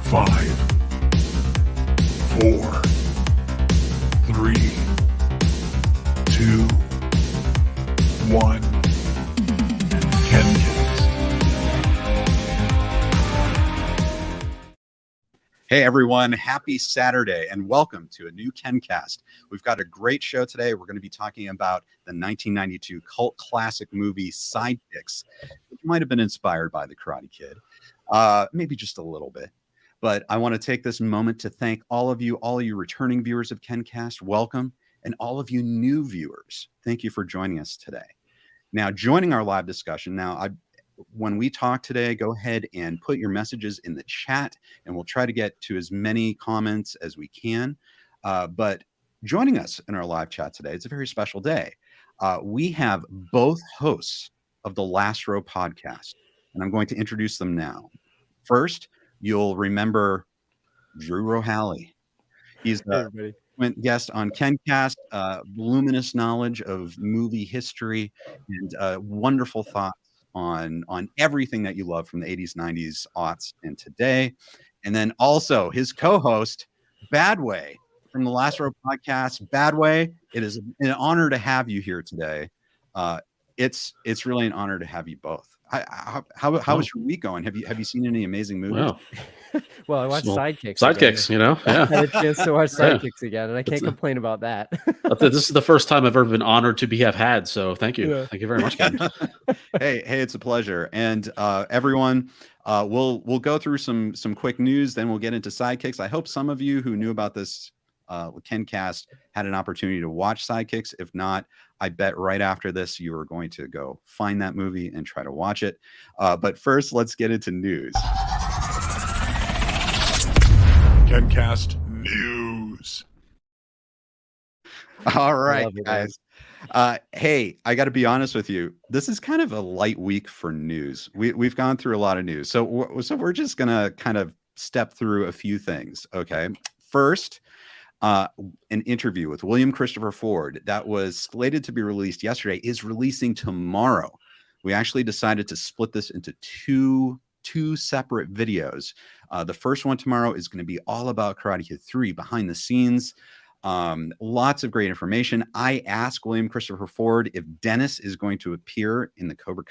5, 4, 3, 2, 1. KenCast. Hey everyone, happy Saturday and welcome to a new KenCast. We've got a great show today. We're going to be talking about the 1992 cult classic movie Sidekicks, which might have been inspired by The Karate Kid, maybe just a little bit. But I want to take this moment to thank all of you returning viewers of KenCast, welcome, and all of you new viewers, thank you for joining us today. Now, joining our live discussion, when we talk today, go ahead and put your messages in the chat, and we'll try to get to as many comments as we can. But joining us in our live chat today, it's a very special day. We have both hosts of the Last Row podcast, and I'm going to introduce them now. First, you'll remember Drew Rohally. He's the frequent guest on KenCast, voluminous knowledge of movie history and wonderful thoughts on everything that you love from the 80s, 90s, aughts, and today. And then also his co-host, Badway, from the Last Row podcast. Badway, it is an honor to have you here today. It's really an honor to have you both. How was your week going? Have you seen any amazing movies? Wow. Well, I watched Sidekicks. Sidekicks, again. you know, yeah. I had a chance to watch Sidekicks again, and I can't complain about that. This is the first time I've ever been honored to have had. So thank you, thank you very much, Ken. hey, it's a pleasure. And everyone, we'll go through some quick news, then we'll get into Sidekicks. I hope some of you who knew about this KenCast had an opportunity to watch Sidekicks. If not, I bet right after this you are going to go find that movie and try to watch it. But first, let's get into news. KenCast News. All right, guys. Hey, I got to be honest with you. This is kind of a light week for news. We've gone through a lot of news, so we're just gonna kind of step through a few things. Okay, first, an interview with William Christopher Ford that was slated to be released yesterday is releasing tomorrow. We actually decided to split this into two separate videos. The first one tomorrow is going to be all about Karate Kid 3 behind the scenes. Lots of great information. I asked William Christopher Ford if Dennis is going to appear in the Cobra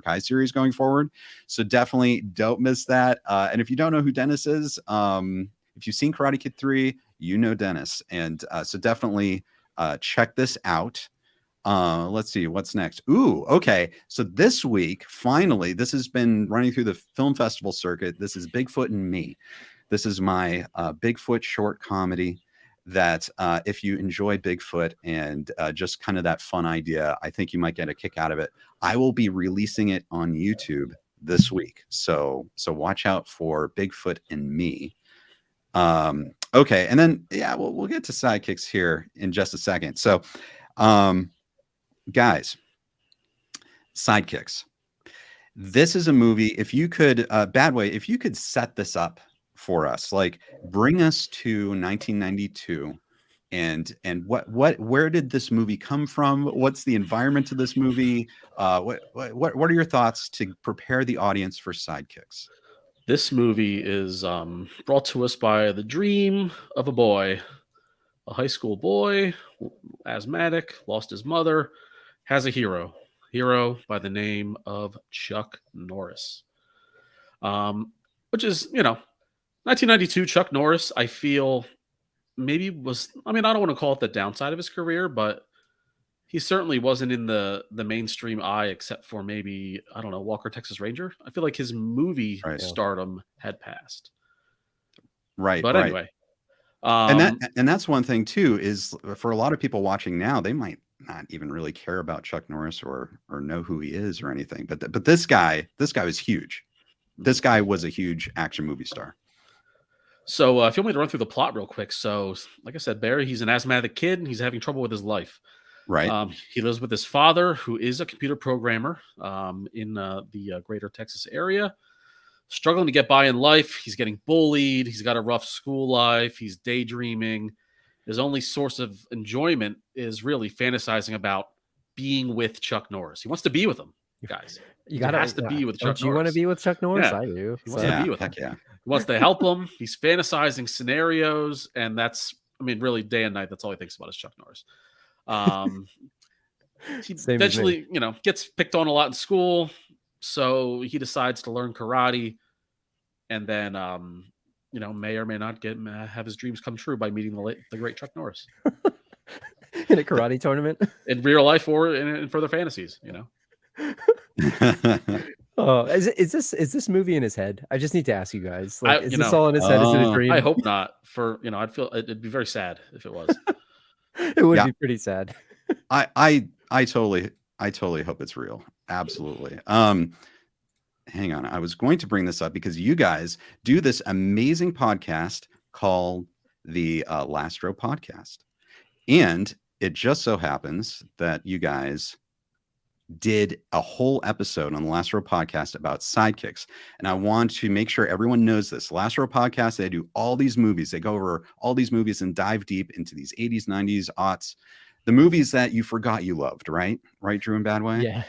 Kai series going forward. So definitely don't miss that. And if you don't know who Dennis is, if you've seen Karate Kid 3, you know Dennis. And so definitely check this out. Let's see what's next. Ooh, okay. So this week, finally, this has been running through the film festival circuit. This is Bigfoot and Me. This is my Bigfoot short comedy that if you enjoy Bigfoot and just kind of that fun idea, I think you might get a kick out of it. I will be releasing it on YouTube this week. So watch out for Bigfoot and Me. Okay. And then, yeah, we'll get to Sidekicks here in just a second. So, guys, Sidekicks. This is a movie. If you could, Badway, if you could set this up for us, like bring us to 1992, and where did this movie come from? What's the environment of this movie? What are your thoughts to prepare the audience for Sidekicks? This movie is brought to us by the dream of a boy, a high school boy, asthmatic, lost his mother, has a hero by the name of Chuck Norris, which is, 1992 Chuck Norris, I feel maybe was, I don't want to call it the downside of his career, but he certainly wasn't in the mainstream eye except for maybe, I don't know, Walker, Texas Ranger. I feel like his movie stardom had passed. Right. But anyway. And that's one thing too, is for a lot of people watching now, they might not even really care about Chuck Norris or know who he is or anything. But this guy was huge. This guy was a huge action movie star. So if you want me to run through the plot real quick. So like I said, Barry, he's an asthmatic kid and he's having trouble with his life. Right. He lives with his father, who is a computer programmer in the greater Texas area. Struggling to get by in life. He's getting bullied. He's got a rough school life. He's daydreaming. His only source of enjoyment is really fantasizing about being with Chuck Norris. He wants to be with him, guys. You He gotta has to be with Chuck Don't you want to Norris. be with Chuck Norris? Yeah. I do. He wants So. to Yeah, be with heck him. yeah. He wants to help him. He's fantasizing scenarios, and that's, I mean, really day and night. That's all he thinks about is Chuck Norris. He Same as me. eventually, gets picked on a lot in school, so he decides to learn karate, and then, may or may not have his dreams come true by meeting the great Chuck Norris In a karate tournament. in real life or in further fantasies. Oh, is this movie in his head? I just need to ask you guys. Like, is this know, all in his head? Is it a Oh. dream? I hope not. I'd feel it'd be very sad if it was. It would Yeah. be pretty sad. I totally hope it's real. Absolutely. Hang on. I was going to bring this up because you guys do this amazing podcast called the Last Row Podcast. And it just so happens that you guys did a whole episode on the Last Row Podcast about Sidekicks. And I want to make sure everyone knows this. Last Row Podcast, they do all these movies. They go over all these movies and dive deep into these 80s, 90s, aughts. The movies that you forgot you loved, right? Right, Drew and Badway? Yeah.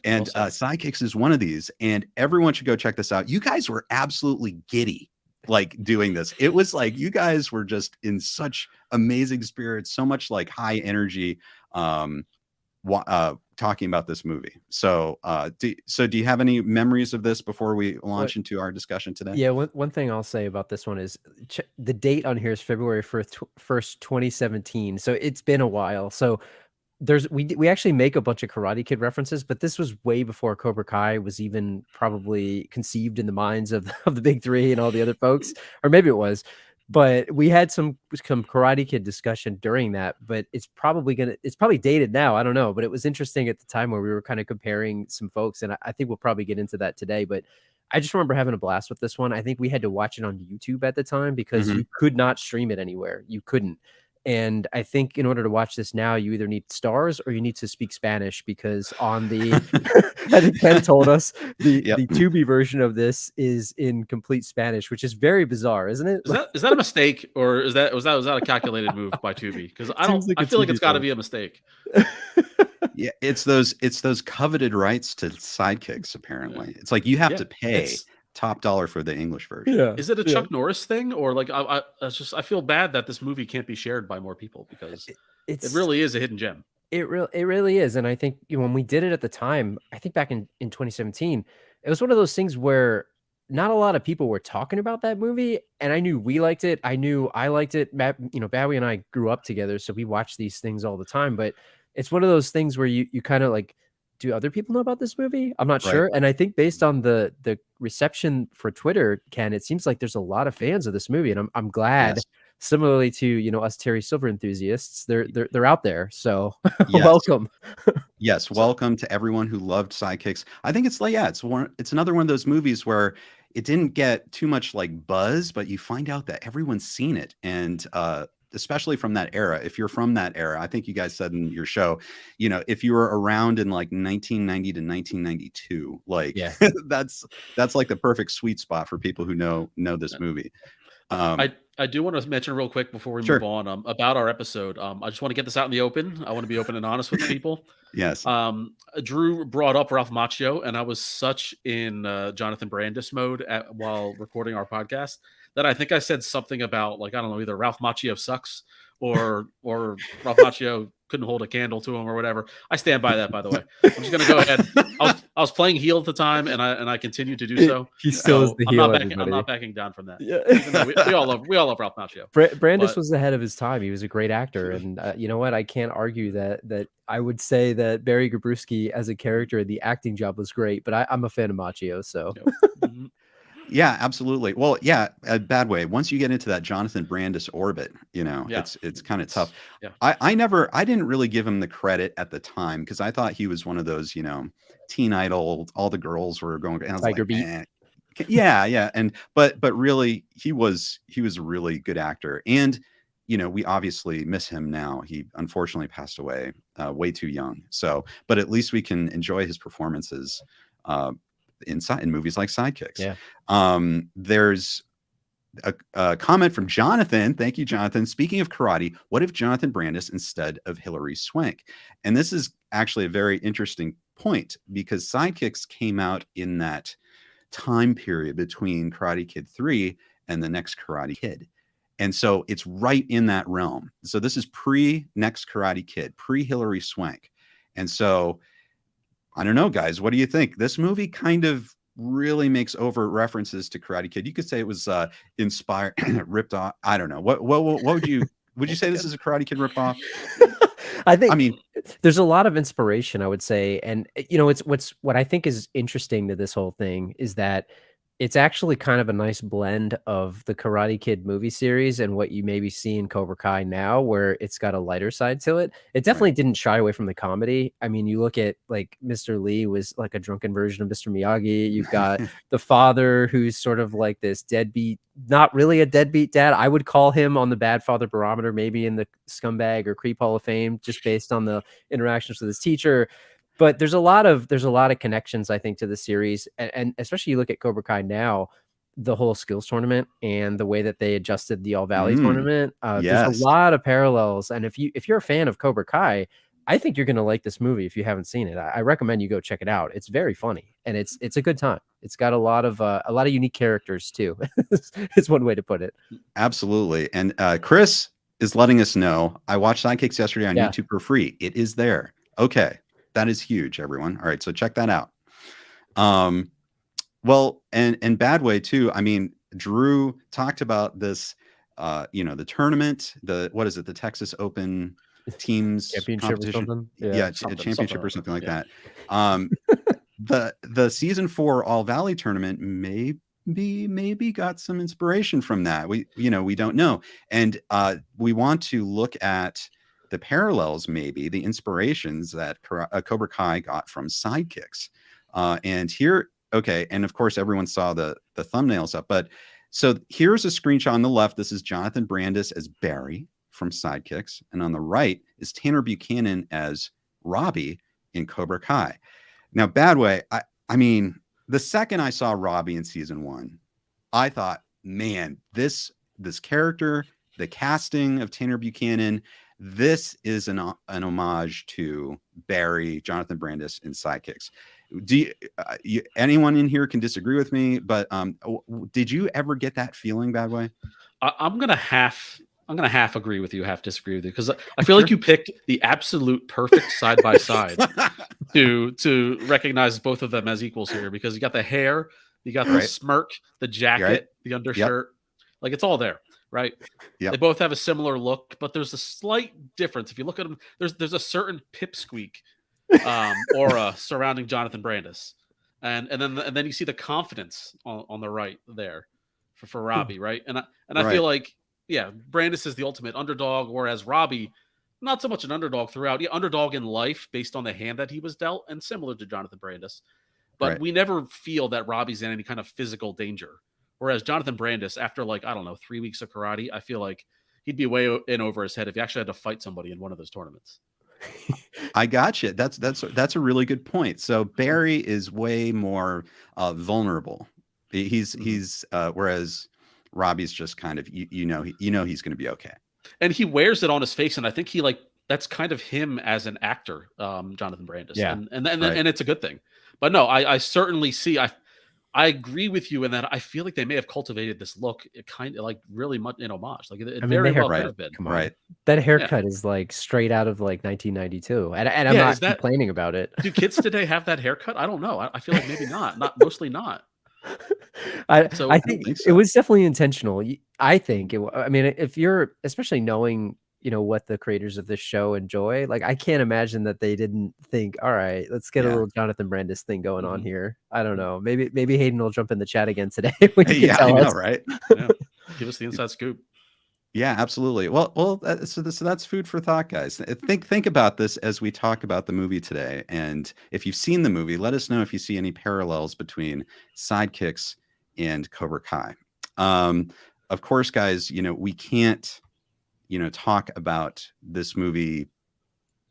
And Sidekicks is one of these. And everyone should go check this out. You guys were absolutely giddy like doing this. It was like you guys were just in such amazing spirits, so much like high energy talking about this movie. So do you have any memories of this before we launch into our discussion today? Yeah, one thing I'll say about this one is the date on here is February 1st, 2017. So it's been a while. So we actually make a bunch of Karate Kid references, but this was way before Cobra Kai was even probably conceived in the minds of the big three and all the other folks, or maybe it was. But we had some Karate Kid discussion during that, but it's probably dated now. I don't know, but it was interesting at the time where we were kind of comparing some folks, and I think we'll probably get into that today. But I just remember having a blast with this one. I think we had to watch it on YouTube at the time because you could not stream it anywhere. You couldn't. And I think in order to watch this now, you either need stars or you need to speak Spanish, because on the, I think Ken told us the Tubi version of this is in complete Spanish, which is very bizarre, isn't it? Is that a mistake, or was that a calculated move by Tubi? Because I feel like it's got to be a mistake. Yeah, it's those coveted rights to Sidekicks. Apparently, it's like you have to pay top dollar for the English version. Yeah. Is it a Chuck Norris thing, or like I feel bad that this movie can't be shared by more people, because it really is a hidden gem. It really is. And I think when we did it at the time, I think back in 2017, it was one of those things where not a lot of people were talking about that movie, and I knew we liked it. I knew I liked it. Badway and I grew up together, so we watched these things all the time. But it's one of those things where you kind of like, do other people know about this movie? I'm not sure. And I think based on the reception for Twitter, Ken, it seems like there's a lot of fans of this movie, and I'm glad. Yes. Similarly to us Terry Silver enthusiasts, they're out there. So welcome. Yes, welcome to everyone who loved Sidekicks. I think it's another one of those movies where it didn't get too much like buzz, but you find out that everyone's seen it, and especially from that era. If you're from that era, I think you guys said in your show, if you were around in like 1990 to 1992, like that's like the perfect sweet spot for people who know this movie. I do want to mention real quick before we move on about our episode. I just want to get this out in the open. I want to be open and honest with people. Yes. Drew brought up Ralph Macchio, and I was such in Jonathan Brandis mode while recording our podcast that I think I said something about, like, I don't know, either Ralph Macchio sucks or Ralph Macchio couldn't hold a candle to him or whatever. I stand by that, by the way. I'm just going to go ahead. I was playing heel at the time, and I continue to do so. He still is the heel. I'm not backing down from that. Yeah. Even though we all love Ralph Macchio. Brandis was ahead of his time. He was a great actor, and you know what? I can't argue that. I would say that Barry Gabrewski as a character, the acting job was great, but I'm a fan of Macchio. So. Yeah, absolutely. Well, yeah, Badway. Once you get into that Jonathan Brandis orbit, it's kind of tough. Yeah. I didn't really give him the credit at the time, because I thought he was one of those, teen idol. All the girls were going. And I was Tiger like, Beat. Yeah, but really, he was a really good actor, and we obviously miss him now. He unfortunately passed away way too young. So, but at least we can enjoy his performances in movies like Sidekicks. Yeah. There's a comment from Jonathan. Thank you, Jonathan. Speaking of karate, what if Jonathan Brandis instead of Hilary Swank? And this is actually a very interesting point because Sidekicks came out in that time period between Karate Kid 3 and the next Karate Kid. And so it's right in that realm. So this is pre-next Karate Kid, pre-Hilary Swank. And so I don't know, guys, what do you think? This movie kind of really makes overt references to Karate Kid. You could say it was inspired, ripped off. I don't know. What would you say this is a Karate Kid ripoff? I mean, there's a lot of inspiration, I would say. And it's what I think is interesting to this whole thing is that it's actually kind of a nice blend of the Karate Kid movie series and what you maybe see in Cobra Kai now, where it's got a lighter side to it. It definitely didn't shy away from the comedy. I mean, you look at like Mr. Lee was like a drunken version of Mr. Miyagi. You've got the father who's sort of like this deadbeat, not really a deadbeat dad. I would call him on the bad father barometer, maybe in the scumbag or creep hall of fame, just based on the interactions with his teacher. But there's a lot of connections, I think, to the series, and especially you look at Cobra Kai now, the whole skills tournament and the way that they adjusted the All Valley tournament. There's a lot of parallels, and if you're a fan of Cobra Kai, I think you're going to like this movie if you haven't seen it. I recommend you go check it out. It's very funny, and it's a good time. It's got a lot of unique characters too. It's one way to put it. Absolutely, and Chris is letting us know. I watched Sidekicks yesterday on YouTube for free. It is there. Okay. That is huge, everyone. All right, so check that out. Well, and Badway too. I mean, Drew talked about this. The tournament. The Texas Open Teams Championship competition? or something? Yeah, a championship or something like that. The season 4 All Valley tournament maybe got some inspiration from that. We don't know, and we want to look at the parallels, maybe the inspirations that Cobra Kai got from Sidekicks. And here, okay, and of course everyone saw the thumbnails up, but so here's a screenshot on the left. This is Jonathan Brandis as Barry from Sidekicks, and on the right is Tanner Buchanan as Robby in Cobra Kai. Now, Badway, I mean, the second I saw Robby in season 1, I thought, man, this character, the casting of Tanner Buchanan, this is an homage to Barry, Jonathan Brandis in Sidekicks. Do anyone in here can disagree with me? But did you ever get that feeling, Badway? I'm gonna half agree with you, half disagree with you, because I feel like you picked the absolute perfect side by side to recognize both of them as equals here, because you got the hair, you got the smirk, the jacket, the undershirt, like it's all there. Right. They both have a similar look, but there's a slight difference. If you look at them, there's a certain pipsqueak aura surrounding Jonathan Brandis, and then you see the confidence on the right there for Robby, right? And I feel like Brandis is the ultimate underdog, whereas Robby, not so much an underdog throughout. Yeah, underdog in life based on the hand that he was dealt, and similar to Jonathan Brandis, but we never feel that Robby's in any kind of physical danger. Whereas Jonathan Brandis, after 3 weeks of karate, I feel like he'd be way in over his head if he actually had to fight somebody in one of those tournaments. I got you. That's a really good point. So Barry is way more vulnerable. He's whereas Robby's just kind of he's going to be okay. And he wears it on his face, and I think that's kind of him as an actor, Jonathan Brandis. Yeah. And it's a good thing. But no, I certainly see. I agree with you in that I feel like they may have cultivated this look kind of really much in homage. Like it very well could have been. Come on. Right. That haircut is like straight out of 1992. And I'm not complaining about it. Do kids today have that haircut? I don't know. I feel like maybe not. Mostly not. I think it was definitely intentional. I think if you're especially knowing what the creators of this show enjoy, I can't imagine that they didn't think, all right, let's get a little Jonathan Brandis thing going on here. I don't know. Maybe Hayden will jump in the chat again today. I know, right? Give us the inside scoop. Yeah, absolutely. Well, so that's food for thought, guys. Think about this as we talk about the movie today. And if you've seen the movie, let us know if you see any parallels between Sidekicks and Cobra Kai. Of course, guys, we can't talk about this movie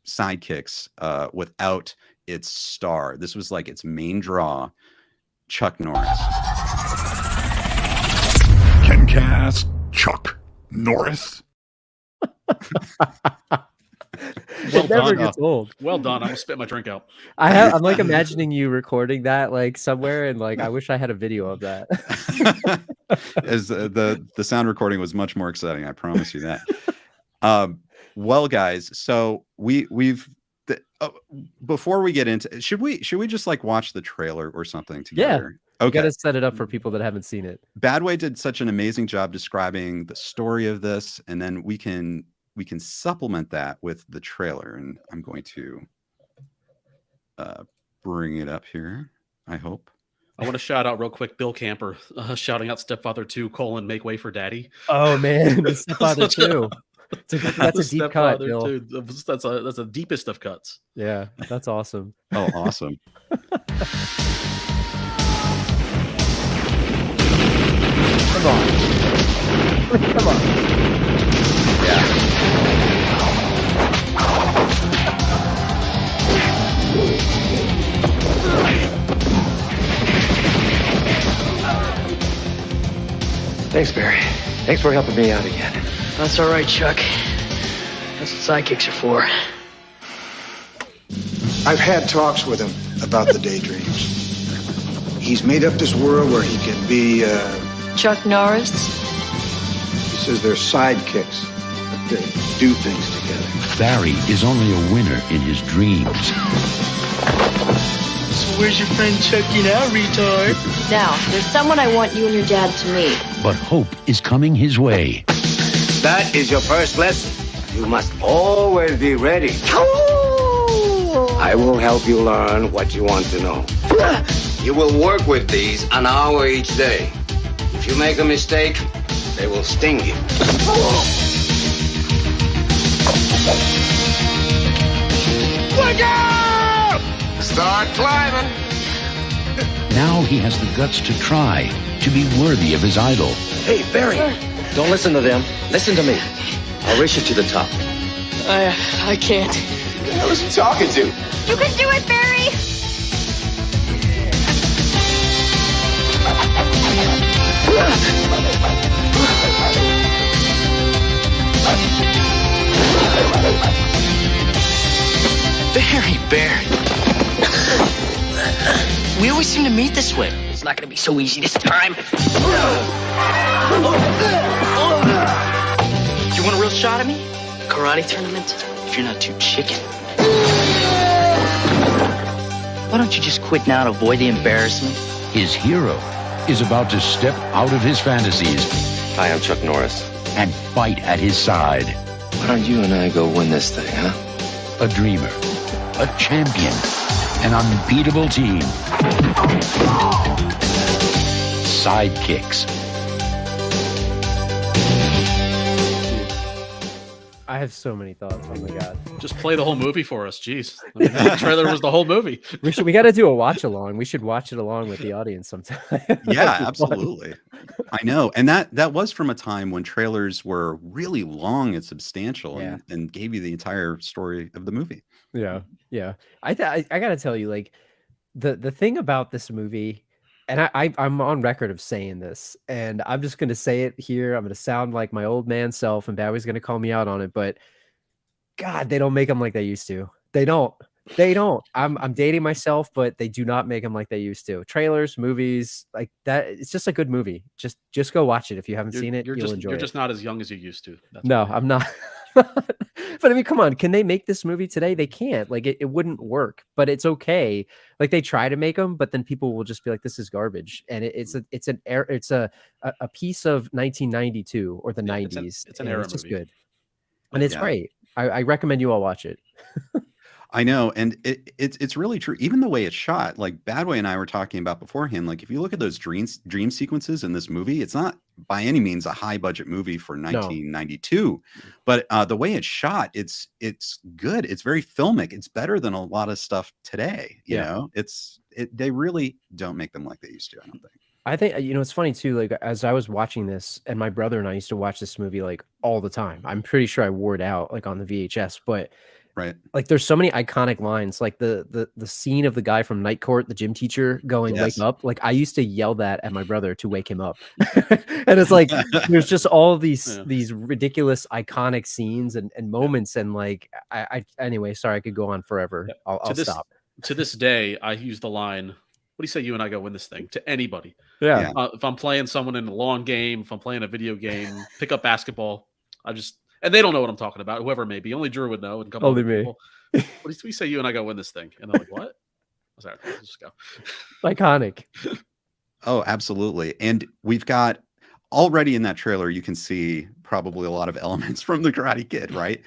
Sidekicks without its star. This was its main draw, Chuck Norris. KenCast, Chuck Norris. Well it never done. gets old. Well done. I'm gonna spit my drink out. I'm like imagining you recording that like somewhere, and like I wish I had a video of that. As the sound recording was much more exciting, I promise you that. Well, guys, so we've before we get into, should we just like watch the trailer or something together? You Okay. got to set it up for people that haven't seen it. Badway did such an amazing job describing the story of this, and then we can supplement that with the trailer. And I'm going to bring it up here, I hope. I want to shout out real quick Bill Camper shouting out Stepfather 2, Make Way for Daddy. Oh man, the Stepfather 2. That's a deep cut, Bill. That's the deepest of cuts. Yeah, that's awesome. Oh, awesome. Come on. Come on. Yeah. Thanks, Barry. Thanks for helping me out again. That's all right, Chuck. That's what sidekicks are for. I've had talks with him about the daydreams. He's made up this world where he can be, Chuck Norris? he says they're sidekicks, but they do things together. Barry is only a winner in his dreams. So where's your friend Chucky now, retard? Now, there's someone I want you and your dad to meet. But hope is coming his way. That is your first lesson. You must always be ready. I will help you learn what you want to know. You will work with these an hour each day. If you make a mistake, they will sting you. Look out! Start climbing. Now he has the guts to try, to be worthy of his idol. Hey, Barry, don't listen to them. Listen to me. I'll race you to the top. I can't. Who the hell is he talking to? You can do it, Barry! Barry. We always seem to meet this way. It's not going to be so easy this time. Do you want a real shot at me? Karate tournament? If you're not too chicken. Why don't you just quit now to avoid the embarrassment? His hero is about to step out of his fantasies Hi, I'm Chuck Norris. and fight at his side. Why don't you and I go win this thing, huh? A dreamer, a champion, an unbeatable team. Sidekicks. I have so many thoughts. Oh my god. Just play the whole movie for us. Jeez. I mean, the trailer was the whole movie. We got to do a watch along. We should watch it along with the audience sometime. Yeah, absolutely. I know. And that was from a time when trailers were really long and substantial and gave you the entire story of the movie. Yeah. Yeah. I got to tell you, like, the thing about this movie, and I'm on record of saying this, and I'm just going to say it here. I'm going to sound like my old man self, and Bowie's going to call me out on it, but God, they don't make them like they used to. They don't. I'm dating myself, but they do not make them like they used to. Trailers, movies, like that. It's just a good movie. Just go watch it if you haven't seen it. You'll enjoy it. You're just not as young as you used to. That's No, why. I'm not. But I mean, come on, can they make this movie today? They can't. Like, it wouldn't work, but it's okay. Like, they try to make them, but then people will just be like, "This is garbage," and it's a piece of 1992 or the 90s. It's an era It's just movie. good, and it's great. I recommend you all watch it. I know, and it's really true. Even the way it's shot, like Badway and I were talking about beforehand, like if you look at those dream sequences in this movie, it's not by any means a high budget movie for 1992, but the way it's shot, it's good. It's very filmic. It's better than a lot of stuff today. You know, they really don't make them like they used to, I don't think. I think, it's funny too, like, as I was watching this, and my brother and I used to watch this movie like all the time. I'm pretty sure I wore it out like on the VHS, but Right. Like there's so many iconic lines, like the scene of the guy from Night Court, the gym teacher going, Yes. wake up. Like I used to yell that at my brother to wake him up. And it's like there's just all of these ridiculous iconic scenes and moments. And like I anyway, sorry, I could go on forever. Yeah. I'll stop. To this day, I use the line, "What do you say you and I go win this thing?" to anybody. Yeah. If I'm playing someone in a lawn game, if I'm playing a video game, pick up basketball, and they don't know what I'm talking about, whoever it may be. Only Drew would know, and a couple Only other me. people. What do you say you and I go win this thing? And they're like, what? I was like, let's just go. Iconic. Oh, absolutely. And we've got already in that trailer, you can see probably a lot of elements from the Karate Kid, right?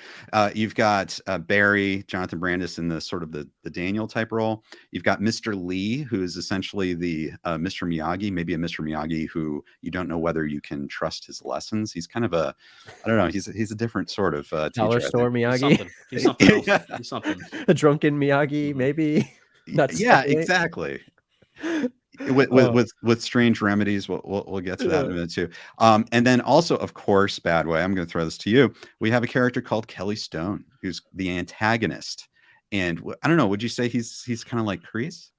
You've got Barry, Jonathan Brandis in the sort of the Daniel type role. You've got Mr. Lee, who is essentially the Mr. Miyagi, maybe a Mr. Miyagi who you don't know whether you can trust his lessons. He's kind of I don't know. He's a different sort of Dollar teacher, store Miyagi. He's something else. He's something. A drunken Miyagi, maybe. Not Yeah, Stanley. exactly. With strange remedies, we'll get to that in a minute too. And then also, of course, Badway, I'm going to throw this to you. We have a character called Kelly Stone, who's the antagonist. And I don't know, would you say he's kind of like Kreese?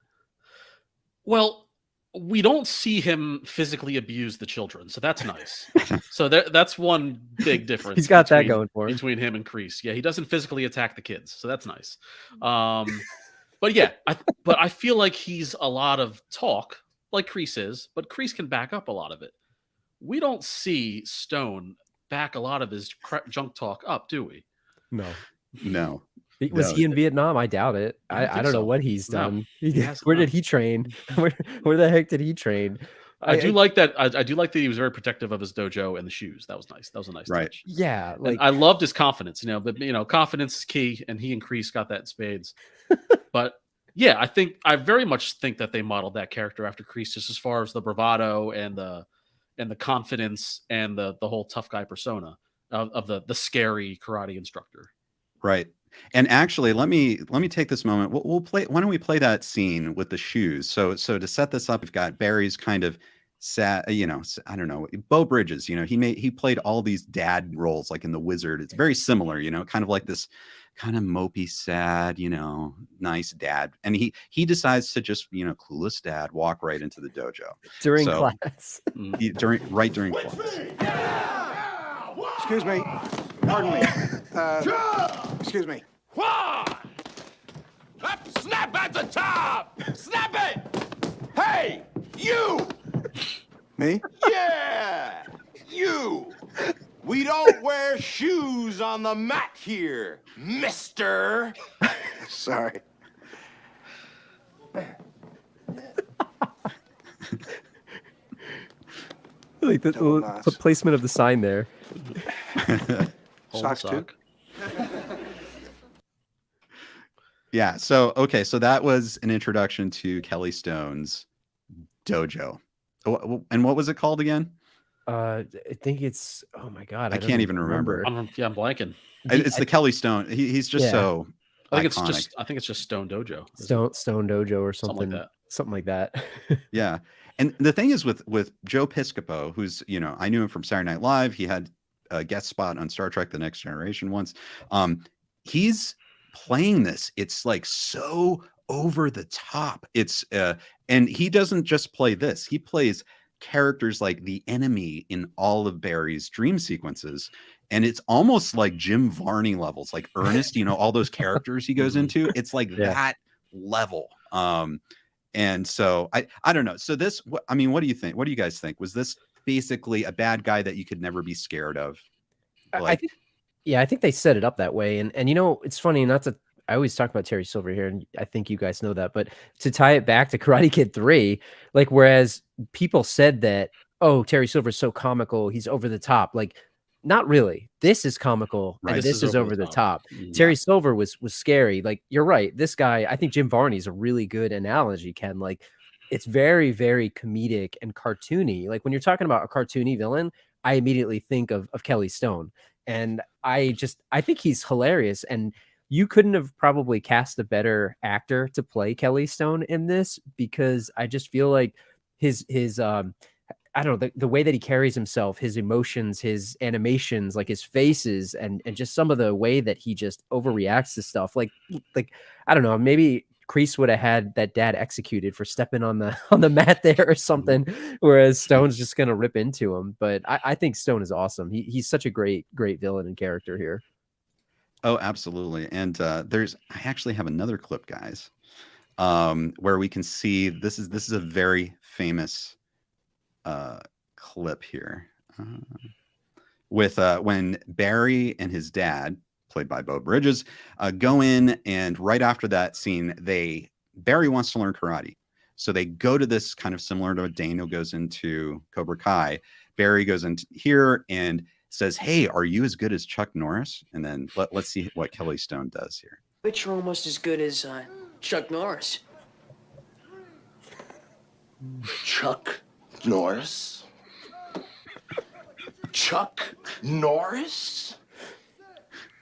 Well, we don't see him physically abuse the children, so that's nice. So that's one big difference. He's got that going for him. Between him and Kreese. Yeah, he doesn't physically attack the kids, so that's nice. But yeah, I feel like he's a lot of talk, like Kreese is, but Kreese can back up a lot of it. We don't see Stone back a lot of his junk talk up, do we? No. Was he in Vietnam? I doubt it. I don't know what he's done. No. Where did he train? Where the heck did he train? I do like that. I do like that he was very protective of his dojo and the shoes. That was nice. That was a nice touch. Yeah, like I loved his confidence. But confidence is key, and he and Kreese got that in spades. But yeah, I very much think that they modeled that character after Kreese, just as far as the bravado and the confidence and the whole tough guy persona of the scary karate instructor. Right. And actually, let me take this moment. We'll play. Why don't we play that scene with the shoes? So to set this up, we've got Barry's kind of sad. I don't know. Bo Bridges. He played all these dad roles like in The Wizard. It's very similar. Kind of like this kind of mopey, sad, nice dad. And he decides to just clueless dad walk right into the dojo during class. during class. Excuse me. Pardon me. Excuse me. Snap at the top! Snap it! Hey, you! Me? Yeah, you! We don't wear shoes on the mat here, mister! Sorry. Like the placement of the sign there. Socks too. Yeah. So that was an introduction to Kelly Stone's dojo. And what was it called again? I think it's. Oh my god, I can't even remember. I'm blanking. It's the Kelly Stone. He's just so. I think iconic. I think it's just Stone Dojo. Stone Dojo or something. Something like that. Yeah. And the thing is with Joe Piscopo, who's I knew him from Saturday Night Live. He had a guest spot on Star Trek: The Next Generation once. He's playing this. It's like so over the top. It's and he doesn't just play this. He plays characters like the enemy in all of Barry's dream sequences. And it's almost like Jim Varney levels, like Ernest, all those characters he goes into. It's like that level. And so I don't know. So what do you think? What do you guys think? Was this basically a bad guy that you could never be scared of? I think they set it up that way. And it's funny, I always talk about Terry Silver here, and I think you guys know that, but to tie it back to Karate Kid 3, like, whereas people said that, oh, Terry Silver's so comical, he's over the top. Like, not really. This is comical, and this is over the top. Terry Silver was scary. Like, you're right. This guy, I think Jim Varney's a really good analogy, Ken. Like, it's very, very comedic and cartoony. Like, when you're talking about a cartoony villain, I immediately think of Kelly Stone. And I think he's hilarious. And you couldn't have probably cast a better actor to play Kelly Stone in this, because I just feel like his I don't know, the way that he carries himself, his emotions, his animations, like his faces, and just some of the way that he just overreacts to stuff. Like I don't know, maybe Kreese would have had that dad executed for stepping on the mat there or something, whereas Stone's just gonna rip into him. But I think Stone is awesome. He's such a great villain and character here. Oh, absolutely. And I actually have another clip, guys, where we can see this is a very famous clip here with when Barry and his dad, played by Beau Bridges, go in, and right after that scene, Barry wants to learn karate. So they go to this kind of similar to what Daniel goes into Cobra Kai. Barry goes into here and says, "Hey, are you as good as Chuck Norris?" And then let's see what Kelly Stone does here. But you're almost as good as Chuck Norris. Chuck Norris? Chuck Norris?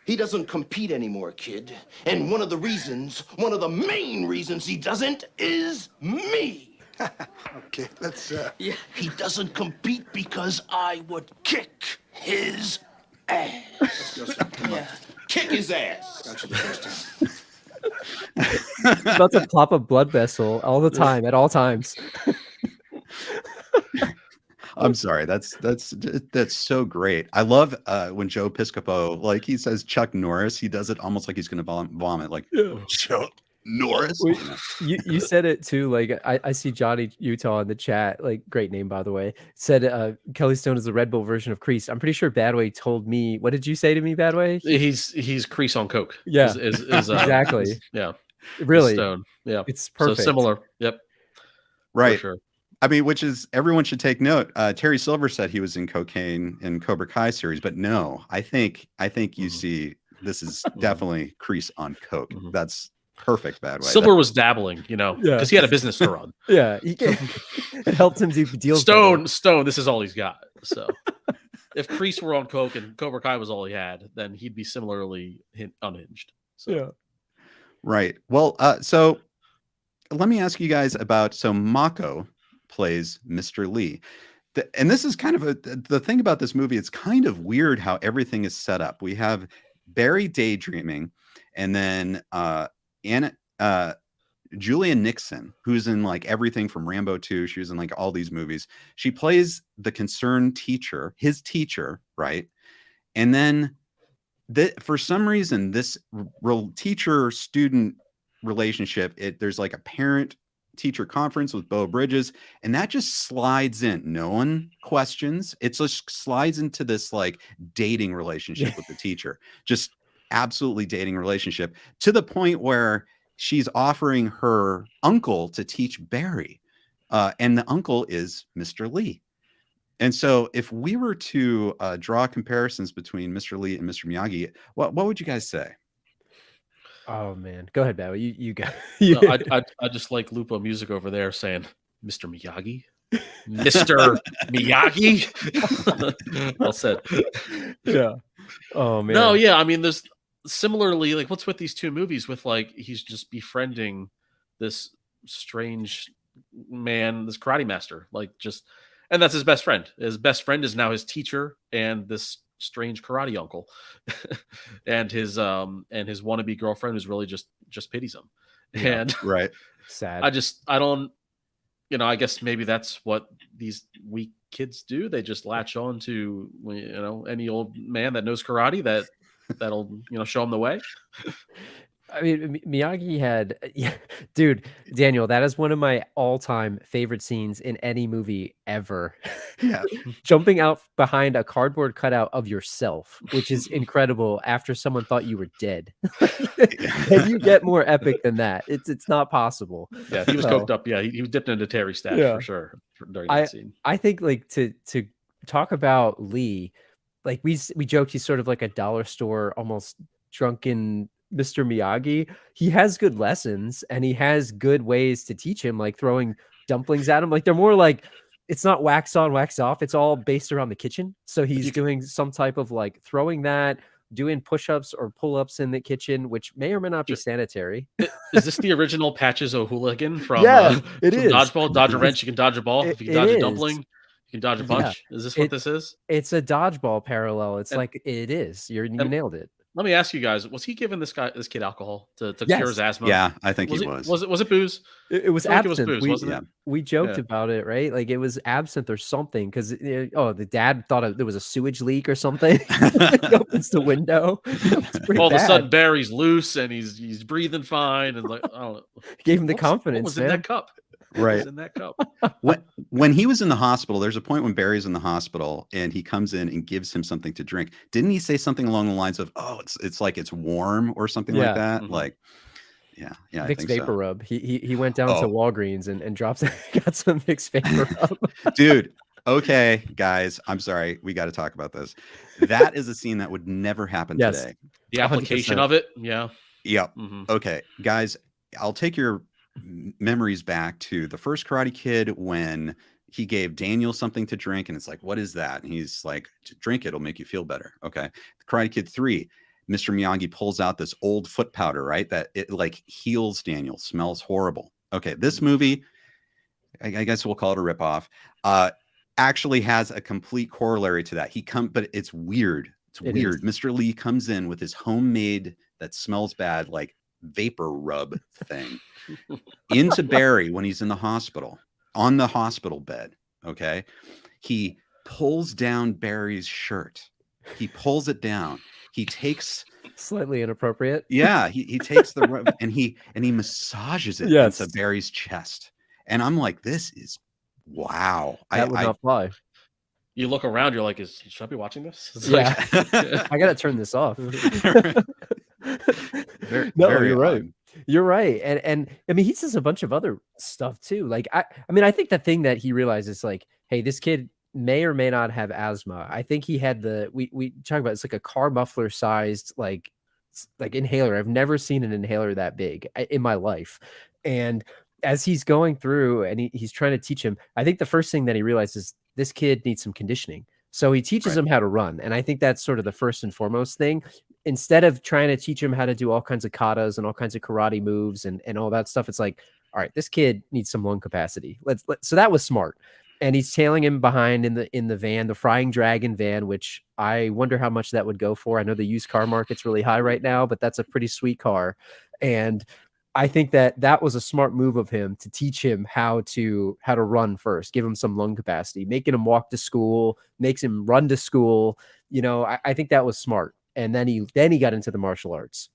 He doesn't compete anymore, kid. And one of the main reasons he doesn't is me. Okay, let's Yeah. He doesn't compete because I would kick his ass. come on. Kick his ass. Got you the first time. About to pop a blood vessel all the time, at all times. I'm sorry. That's so great. I love when Joe Piscopo, like, he says Chuck Norris, he does it almost like he's going to vomit. Like, Chuck Norris. You said it too. Like I see Johnny Utah in the chat. Like, great name, by the way. Said Kelly Stone is the Red Bull version of Kreese. I'm pretty sure Badway told me. What did you say to me, Badway? He's Kreese on coke. Yeah, Exactly. Yeah, really. Stone. Yeah, it's perfect. So similar. Yep. Right. For sure. I mean, which is, everyone should take note. Terry Silver said he was in cocaine in Cobra Kai series, but no, I think you see this is definitely Kreese on coke. That's perfect, Badway. Silver was dabbling, because he had a business to run. Yeah, it helped him do deals. Stone, this is all he's got. So if Kreese were on coke and Cobra Kai was all he had, then he'd be similarly unhinged. So. Yeah. Right. Well, so let me ask you guys about, Mako plays Mr. Lee. And this is kind of the thing about this movie. It's kind of weird how everything is set up. We have Barry daydreaming, and then Julia Nixon, who's in like everything from Rambo 2. She was in like all these movies. She plays the concerned teacher, his teacher, right? And then for some reason, this teacher-student relationship, there's like a parent-teacher conference with Beau Bridges, and that just slides in. No one questions. It just slides into this like dating relationship with the teacher. Just absolutely dating relationship, to the point where she's offering her uncle to teach Barry, and the uncle is Mr. Lee. And so if we were to draw comparisons between Mr. Lee and Mr. Miyagi, what would you guys say? Oh man, go ahead, Badway. You got. I just like Lupo music over there saying, "Mr. Miyagi, Mr. Miyagi." Well said. Yeah. Oh man. No, yeah. I mean, there's similarly, like, what's with these two movies with, like, he's just befriending this strange man, this karate master, like, just, and that's his best friend. His best friend is now his teacher and this strange karate uncle, and his wannabe girlfriend who's really just pities him. Yeah, and right. Sad. I don't, I guess maybe that's what these weak kids do. They just latch on to, any old man that knows karate that'll show them the way. I mean, Miyagi had, dude, Daniel, that is one of my all-time favorite scenes in any movie ever. Yeah. Jumping out behind a cardboard cutout of yourself, which is incredible after someone thought you were dead. Can you get more epic than that? It's not possible. Yeah, he was coked up. Yeah, he was dipped into Terry stash for sure during that scene. I think, like, to talk about Lee, like, we joked he's sort of like a dollar store, almost drunken Mr. Miyagi. He has good lessons and he has good ways to teach him, like throwing dumplings at him. Like, they're more like, it's not wax on, wax off. It's all based around the kitchen. So he's doing some type of like throwing that, doing push-ups or pull-ups in the kitchen, which may or may not be sanitary. Is this the original Patches O'Hooligan from it is. Dodgeball? Dodge a wrench, you can dodge a ball. If you can dodge a dumpling, you You dodge a Yeah. punch. Is this what this is? It's a dodgeball parallel. It's And- like it is. You and- nailed it. Let me ask you guys: was he giving this kid alcohol to Yes. cure his asthma? Yeah, I think he was. was. Was it booze? It was I feel like it was absinthe. booze, wasn't it? We joked Yeah. about it, right? Like it was absinthe or something because the dad thought there was a sewage leak or something. He opens the window. It's pretty All of a bad. sudden, Barry's loose and he's breathing fine and like, I don't know. Gave him the What confidence, was man. in that cup? What Right. was in that cup? When he was in the hospital, there's a point when Barry's in the hospital and he comes in and gives him something to drink. Didn't he say something along the lines of, "Oh, it's like it's warm" or something like that? Mhm. Like, yeah, I Vicks think Vapor so. Rub. He went down Oh. to Walgreens and dropped got some Vicks Vapor Rub. Dude, okay, guys, I'm sorry, we got to talk about this. That is a scene that would never happen Yes. today. The application 100%. of it, yeah. Yep. Mhm. Okay, guys, I'll take your memories back to the first Karate Kid when he gave Daniel something to drink, and it's like, what is that? And he's like, to drink it, it'll make you feel better. Okay. Karate Kid 3, Mr. Miyagi pulls out this old foot powder, right? That it like heals Daniel, smells horrible. Okay, this movie, I guess we'll call it a ripoff, actually has a complete corollary to that. But it's weird. It's It weird. is. Mr. Lee comes in with his homemade that smells bad, like vapor rub thing into Barry when he's in the hospital, on the hospital bed. Okay. He pulls down Barry's shirt. He pulls it down. He takes Slightly inappropriate. yeah, he takes the rub and he massages it Yes. into Barry's chest. And I'm like, this is wow. That would not fly. You look around, you're like, should I be watching this? It's Yeah. like- I gotta turn this off. Very- No, very you're right. odd. You're right. And I mean, he says a bunch of other stuff too. Like, I mean, I think the thing that he realizes, like, hey, this kid may or may not have asthma. I think he had we talk about it's like a car muffler sized like inhaler. I've never seen an inhaler that big in my life. And as he's going through and he's trying to teach him, I think the first thing that he realizes this kid needs some conditioning. So he teaches him how to run. And I think that's sort of the first and foremost thing. Instead of trying to teach him how to do all kinds of katas and all kinds of karate moves and all that stuff, it's like, all right, this kid needs some lung capacity. So that was smart. And he's tailing him behind in the van, the Frying Dragon van, which I wonder how much that would go for. I know the used car market's really high right now, but that's a pretty sweet car. And I think that was a smart move of him to teach him how to run first, give him some lung capacity, making him walk to school, makes him run to school. You know, I think that was smart. And then he got into the martial arts.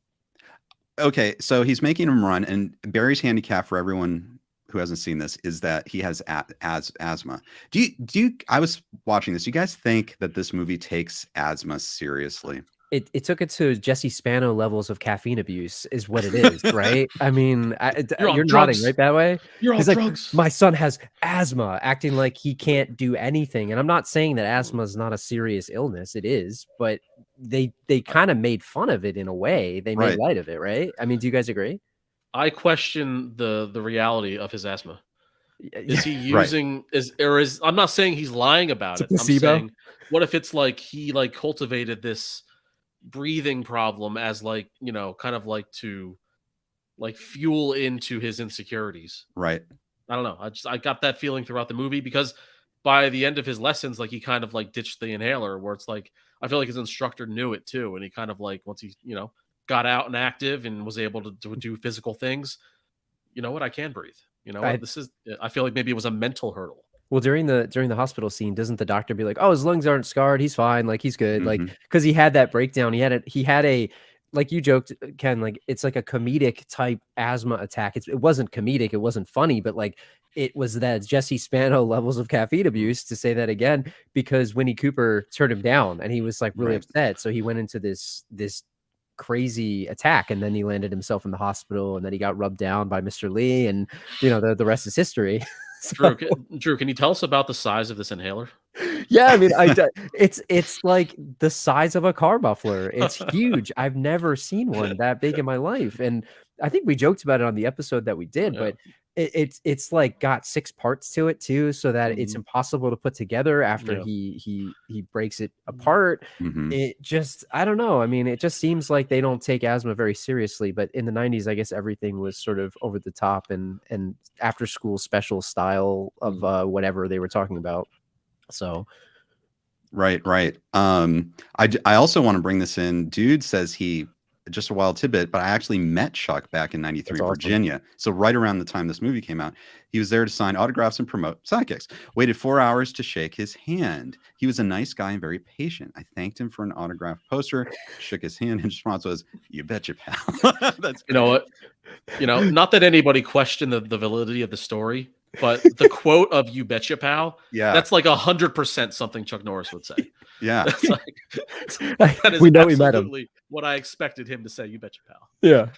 Okay, so he's making him run, and Barry's handicap for everyone who hasn't seen this is that he has asthma. Do you? I was watching this. Do you guys think that this movie takes asthma seriously? It took it to Jesse Spano levels of caffeine abuse, is what it is, right? I mean, you're nodding, right, Badway? You're on He's like, drugs. my son has asthma, acting like he can't do anything. And I'm not saying that asthma is not a serious illness. It is, but they kind of made fun of it in a way. They made light of it, right? I mean, do you guys agree? I question the reality of his asthma. Is he Right. using I'm not saying he's lying about it. It's a placebo? I'm saying, what if it's like he like cultivated this breathing problem as like, you know, kind of like to like fuel into his insecurities. Right. I don't know. I got that feeling throughout the movie because by the end of his lessons, like he kind of like ditched the inhaler where it's like, I feel like his instructor knew it too. And he kind of like, once he, you know, got out and active and was able to do physical things, you know what, I can breathe. You know, I feel like maybe it was a mental hurdle. Well, during the hospital scene, doesn't the doctor be like, "Oh, his lungs aren't scarred. He's fine. Like he's good." Like because he had that breakdown. He had a like you joked, Ken. Like it's like a comedic type asthma attack. It wasn't comedic. It wasn't funny, but like it was that Jesse Spano levels of caffeine abuse, to say that again, because Winnie Cooper turned him down and he was like really upset. So he went into this crazy attack, and then he landed himself in the hospital, and then he got rubbed down by Mr. Lee, and you know the rest is history. Drew, can you tell us about the size of this inhaler? Yeah, I mean, it's like the size of a car muffler. It's huge. I've never seen one that big in my life, and I think we joked about it on the episode that we did. But it's like got 6 parts to it too, so that it's impossible to put together after he breaks it apart. It just, I don't know. I mean, it just seems like they don't take asthma very seriously. But in the 90s, I guess everything was sort of over the top and after school special style of whatever they were talking about. So Right. I also want to bring this in. Dude says he, just a wild tidbit, but I actually met Chuck back in '93, awesome. Virginia. So right around the time this movie came out, he was there to sign autographs and promote Sidekicks. Waited 4 hours to shake his hand. He was a nice guy and very patient. I thanked him for an autograph poster, shook his hand, and his response was, "You betcha, pal." That's You know what? Not that anybody questioned the validity of the story, but the quote of "You betcha, pal." Yeah. That's like 100% something Chuck Norris would say. Yeah. That's that is We know we met him. absolutely what I expected him to say. You betcha, pal. yeah.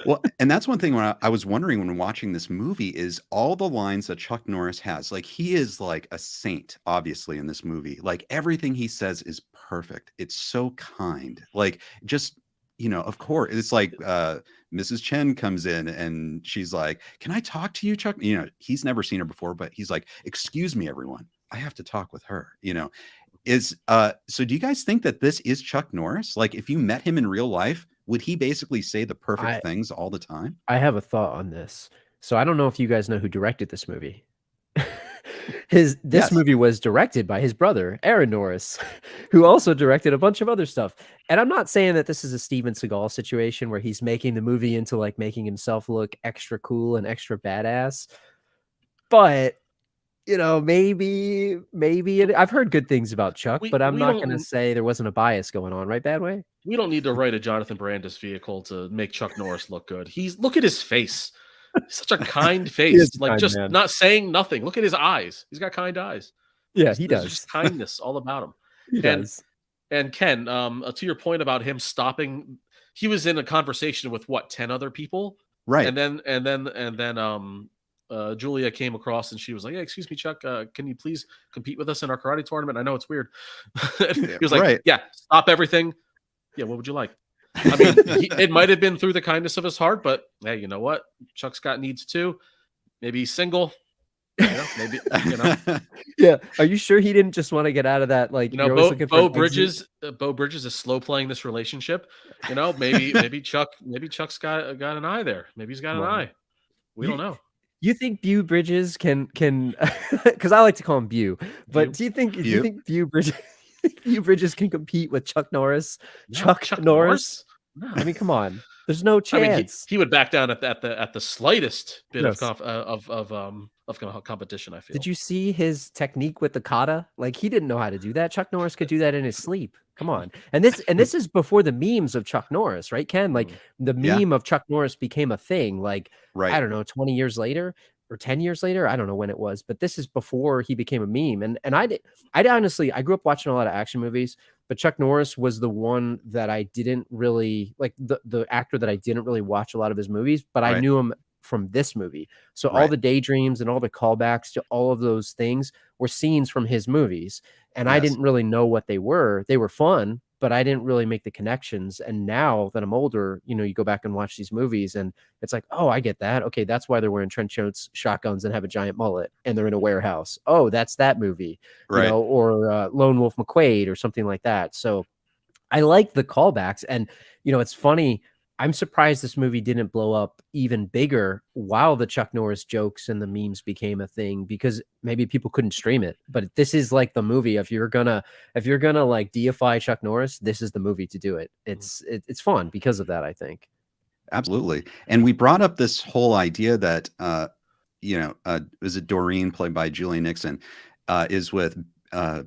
Well, and that's one thing when I was wondering when watching this movie is all the lines that Chuck Norris has. Like he is like a saint, obviously, in this movie. Like everything he says is perfect. It's so kind. Like just, of course, it's like Mrs. Chen comes in and she's like, "Can I talk to you, Chuck?" He's never seen her before, but he's like, "Excuse me, everyone. I have to talk with her." So do you guys think that this is Chuck Norris? Like if you met him in real life, would he basically say the perfect things all the time? I have a thought on this. So I don't know if you guys know who directed this movie. This movie was directed by his brother, Aaron Norris, who also directed a bunch of other stuff. And I'm not saying that this is a Steven Seagal situation where he's making the movie into like making himself look extra cool and extra badass. But maybe I've heard good things about Chuck, but I'm not going to say there wasn't a bias going on, right, Badway? We don't need to write a Jonathan Brandis vehicle to make Chuck Norris look good. Look at his face. He's such a kind face, like just man. Not saying nothing. Look at his eyes. He's got kind eyes. Yeah, he does. Just kindness all about him. He does. And Ken, to your point about him stopping, he was in a conversation with 10 other people, right? And then Julia came across and she was like, "Hey, excuse me, Chuck, can you please compete with us in our karate tournament? I know it's weird." He was like, right. "Yeah, stop everything. Yeah, what would you like?" I mean, it might have been through the kindness of his heart, but hey, you know what? Chuck's got needs too. Maybe he's single. Maybe. Yeah. Are you sure he didn't just want to get out of that? Like, Bo Bridges is slow playing this relationship. Maybe Chuck's got an eye there. Maybe he's got an eye. We don't know. You think Bew Bridges can because I like to call him Bew, but do you think Bew Bridges can compete with Chuck Norris? No, Chuck Norris? No. I mean, come on. There's no chance. I mean, he would back down at the slightest bit of competition. I feel. Did you see his technique with the kata? Like he didn't know how to do that. Chuck Norris could do that in his sleep. Come on. And this is before the memes of Chuck Norris, right, Ken? Like the meme of Chuck Norris became a thing. Like I don't know, 20 years later or 10 years later. I don't know when it was, but this is before he became a meme. And I honestly, I grew up watching a lot of action movies, but Chuck Norris was the one that I didn't really like, the actor that I didn't really watch a lot of his movies, but I knew him from this movie. So all the daydreams and all the callbacks to all of those things were scenes from his movies. And I didn't really know what they were. They were fun, but I didn't really make the connections. And now that I'm older, you go back and watch these movies and it's like, oh, I get that. Okay, that's why they're wearing trench coats, shotguns, and have a giant mullet, and they're in a warehouse. Oh, that's that movie, or Lone Wolf McQuade or something like that. So I like the callbacks. And, it's funny. I'm surprised this movie didn't blow up even bigger while the Chuck Norris jokes and the memes became a thing, because maybe people couldn't stream it. But this is like the movie. If you're gonna like deify Chuck Norris, this is the movie to do it. It's fun because of that, I think. Absolutely. And we brought up this whole idea that is it Doreen, played by Julie Nixon, is with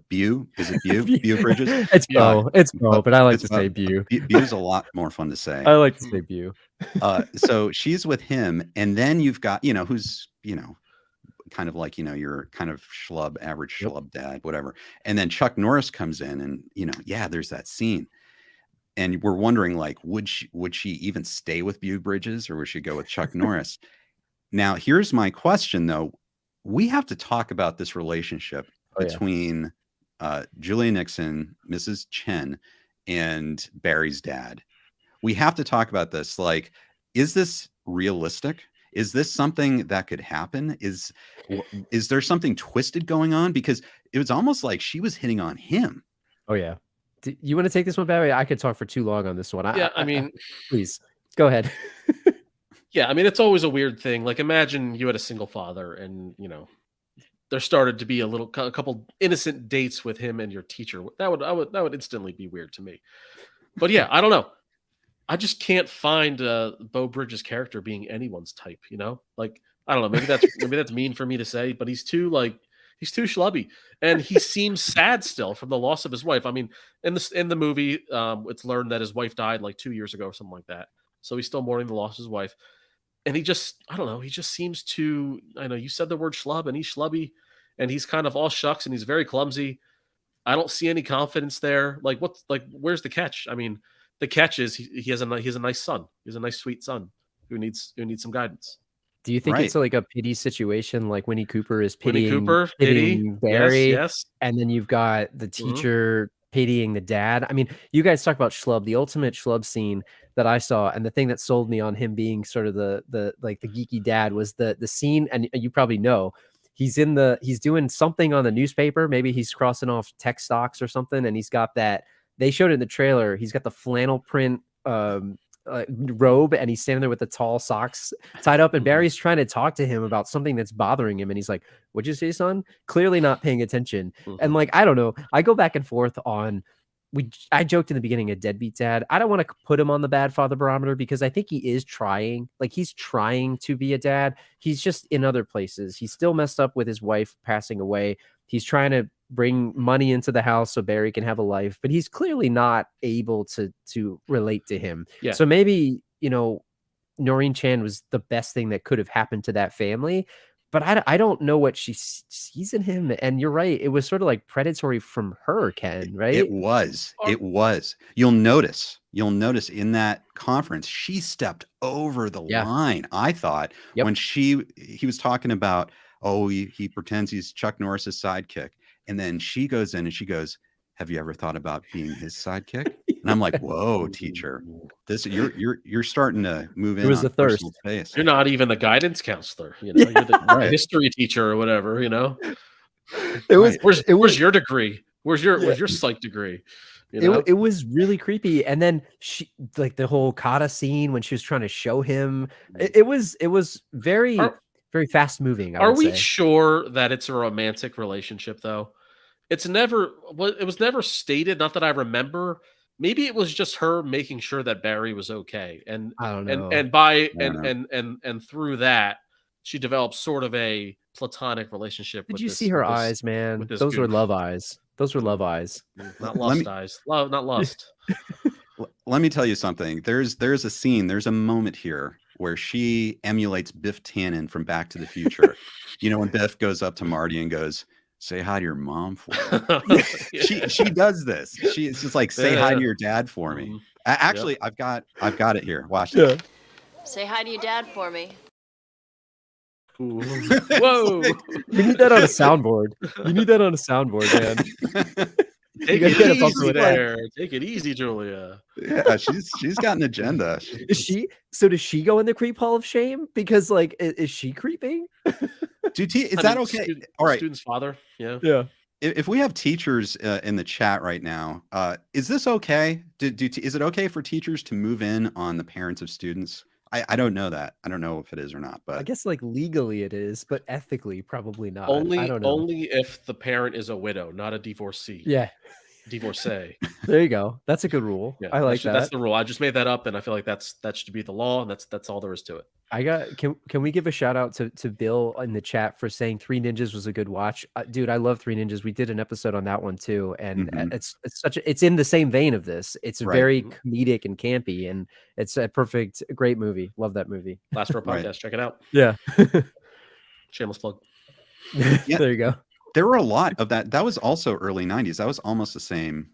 Bew? Is it Bew? Bew Bridges? It's Bo. It's Bo, but I like to say Bew. Bew's a lot more fun to say. I like to say Bew. So she's with him, and then you've got, who's, kind of like, your kind of average schlub dad, whatever. And then Chuck Norris comes in and, there's that scene. And we're wondering, like, would she even stay with Bew Bridges, or would she go with Chuck Norris? Now, here's my question, though. We have to talk about this relationship between Julia Nixon, Mrs. Chen, and Barry's dad. We have to talk about this. Like, is this realistic? Is this something that could happen? Is there something twisted going on? Because it was almost like she was hitting on him. Oh, yeah. Do you want to take this one, Barry? I could talk for too long on this one. I mean, please go ahead. Yeah, I mean, it's always a weird thing. Like, imagine you had a single father and, there started to be a couple innocent dates with him and your teacher. That would instantly be weird to me. But yeah, I don't know. I just can't find Beau Bridges' character being anyone's type. You know, like I don't know. Maybe that's mean for me to say, but he's too schlubby, and he seems sad still from the loss of his wife. I mean, in the movie, it's learned that his wife died like 2 years ago or something like that. So he's still mourning the loss of his wife. And he just, I don't know, he just seems to, I know you said the word schlub, and he's schlubby, and he's kind of all shucks, and he's very clumsy. I don't see any confidence there. Like, where's the catch? I mean, the catch is he has a nice son. He has a nice, sweet son who needs some guidance. Do you think it's like a pity situation, like Winnie Cooper is pitying pity. Barry, yes. And then you've got the teacher pitying the dad? I mean, you guys talk about schlub, the ultimate schlub scene that I saw, and the thing that sold me on him being sort of the geeky dad was the scene, and you probably know, he's doing something on the newspaper, maybe he's crossing off tech stocks or something, and he's got that, they showed it in the trailer, he's got the flannel print robe, and he's standing there with the tall socks tied up, and Barry's trying to talk to him about something that's bothering him, and he's like, "What'd you say, son?" Clearly not paying attention. And like, I don't know, I go back and forth on, I joked in the beginning, a deadbeat dad. I don't want to put him on the bad father barometer because I think he is trying. Like, he's trying to be a dad. He's just in other places. He's still messed up with his wife passing away. He's trying to bring money into the house so Barry can have a life, but he's clearly not able to relate to him. Yeah. So maybe, you know, Noreen Chan was the best thing that could have happened to that family. But I don't know what she sees in him. And you're right. It was sort of like predatory from her, Ken, right? It was. You'll notice in that conference, she stepped over the line. I thought when he was talking about, he pretends he's Chuck Norris's sidekick. And then she goes in and she goes, "Have you ever thought about being his sidekick?" And I'm like, "Whoa, teacher, this you're starting to move in." It was on a thirst. You're not even the guidance counselor, you know. You're the history teacher or whatever, you know. It was. Where's your degree? Where's your psych degree? You know? It was really creepy. And then she, like the whole Kata scene when she was trying to show him, it was very very fast moving. Are we sure that it's a romantic relationship though? It was never stated, not that I remember. Maybe it was just her making sure that Barry was okay. And I don't know. And through that, she developed sort of a platonic relationship. Did you see her eyes, man? Those were love eyes. Those were love eyes. Not lust eyes. Love, not lust. Let me tell you something. There's a scene, there's a moment here where she emulates Biff Tannen from Back to the Future. You know, when Biff goes up to Marty and goes, "Say hi to your mom for me." She does this. She's just like, "Say hi to your dad for me." Actually, I've got it here. Watch this. Say hi to your dad for me. Whoa! You need that on a soundboard. Man. Take it easy, Julia. Yeah, she's got an agenda. Is she? So does she go in the creep hall of shame? Because like, is she creeping? Is that okay? All right. Student's father. Yeah. Yeah. If we have teachers in the chat right now, is this okay? Is it okay for teachers to move in on the parents of students? I don't know that. I don't know if it is or not, but I guess like legally it is, but ethically probably not. Only, I don't know. only if the parent is a widow, not a divorcee. Yeah. Divorcee. There you go. That's a good rule. Yeah, I like that. That's the rule. I just made that up, and I feel like that should be the law, and that's all there is to it. Can we give a shout out to Bill in the chat for saying Three Ninjas was a good watch? Dude, I love Three Ninjas. We did an episode on that one too, and it's in the same vein of this. It's very comedic and campy, and it's a great movie. Love that movie. Last Row Podcast, check it out. Yeah. Shameless plug. Yeah. There you go. There were a lot of that. That was also early 90s. That was almost the same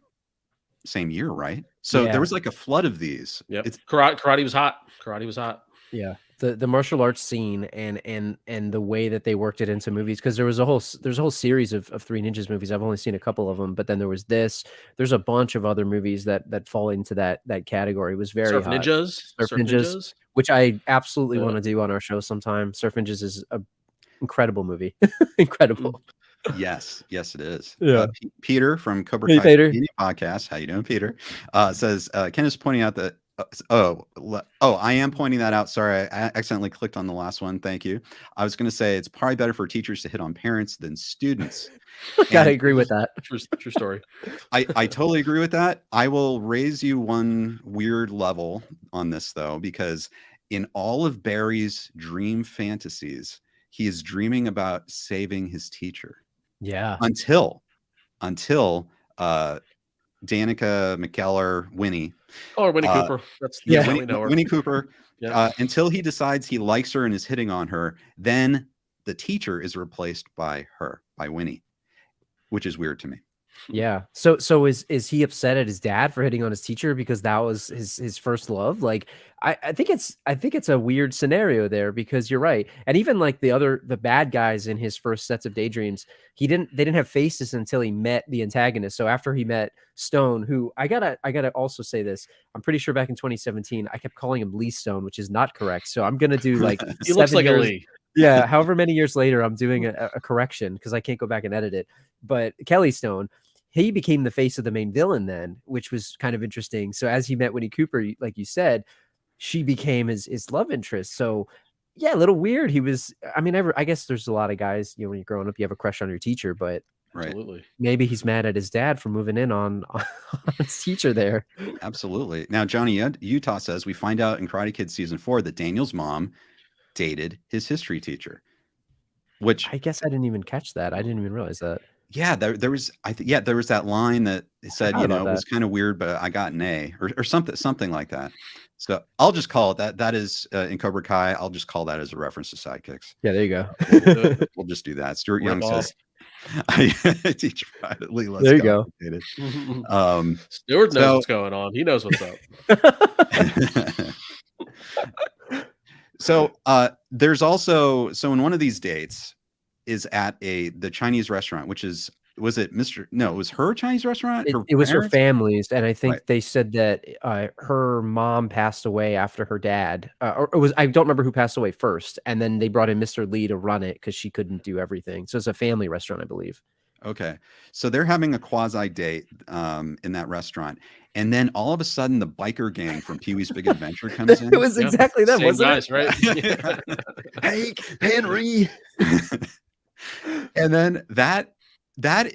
year, right? So there was like a flood of these. Yeah. Karate was hot. Yeah. The martial arts scene and the way that they worked it into movies, because there's a whole series of Three Ninjas movies. I've only seen a couple of them, but then there was this. There's a bunch of other movies that fall into that category. It was very Surf hot. Ninjas. Surf Ninjas, which I absolutely want to do on our show sometime. Surf Ninjas is an incredible movie. Incredible. Yes, it is. Yeah. Peter from Cobra Hey, Kai Peter. podcast. How you doing, Peter? Says Ken is pointing out that I am pointing that out. Sorry, I accidentally clicked on the last one. Thank you. I was going to say it's probably better for teachers to hit on parents than students. Gotta And agree with that. True story. I totally agree with that. I will raise you one weird level on this though, because in all of Barry's dream fantasies, he is dreaming about saving his teacher Yeah. until Danica McKellar, Winnie. Or Winnie Cooper. That's Yeah, how we know her. Winnie Cooper. Yeah. Until he decides he likes her and is hitting on her, then the teacher is replaced by Winnie, which is weird to me. Yeah. So is he upset at his dad for hitting on his teacher because that was his first love? Like I think it's a weird scenario there, because you're right. And even like the bad guys in his first sets of daydreams, they didn't have faces until he met the antagonist. So after he met Stone, who I gotta also say this, I'm pretty sure back in 2017 I kept calling him Lee Stone, which is not correct. So I'm gonna do like He looks like a Lee. Yeah, however many years later, I'm doing a correction because I can't go back and edit it. But Kelly Stone, he became the face of the main villain then, which was kind of interesting. So as he met Winnie Cooper, like you said, she became his love interest. So yeah, a little weird. He was, I mean, I guess there's a lot of guys, when you're growing up, you have a crush on your teacher, but Right. Absolutely. maybe he's mad at his dad for moving in on his teacher there. Absolutely. Now, Johnny Utah says we find out in Karate Kid season 4 that Daniel's mom dated his history teacher, which I guess I didn't even catch that. I didn't even realize that. yeah, there was there was that line that said, forgot about it was kind of weird, but I got an A or something like that. So I'll just call it that. That is in Cobra Kai. I'll just call that as a reference to Sidekicks. Yeah, there you go. We'll just do that. Stuart Rip Young off. says, I teach privately. Less There you go. complicated." Stewart knows so- what's going on. He knows what's up. So there's also in one of these dates is at the Chinese restaurant, which was it her Chinese restaurant? It was her parents? family's, and I think Right. they said that her mom passed away after her dad, or it was, I don't remember who passed away first, and then they brought in Mr. Lee to run it because she couldn't do everything. So it's a family restaurant, I believe. Okay. So they're having a quasi date in that restaurant. And then all of a sudden the biker gang from Pee-wee's Big Adventure comes in. It was Yep. exactly them, Same wasn't guys, it? right? Hey, Henry. And then that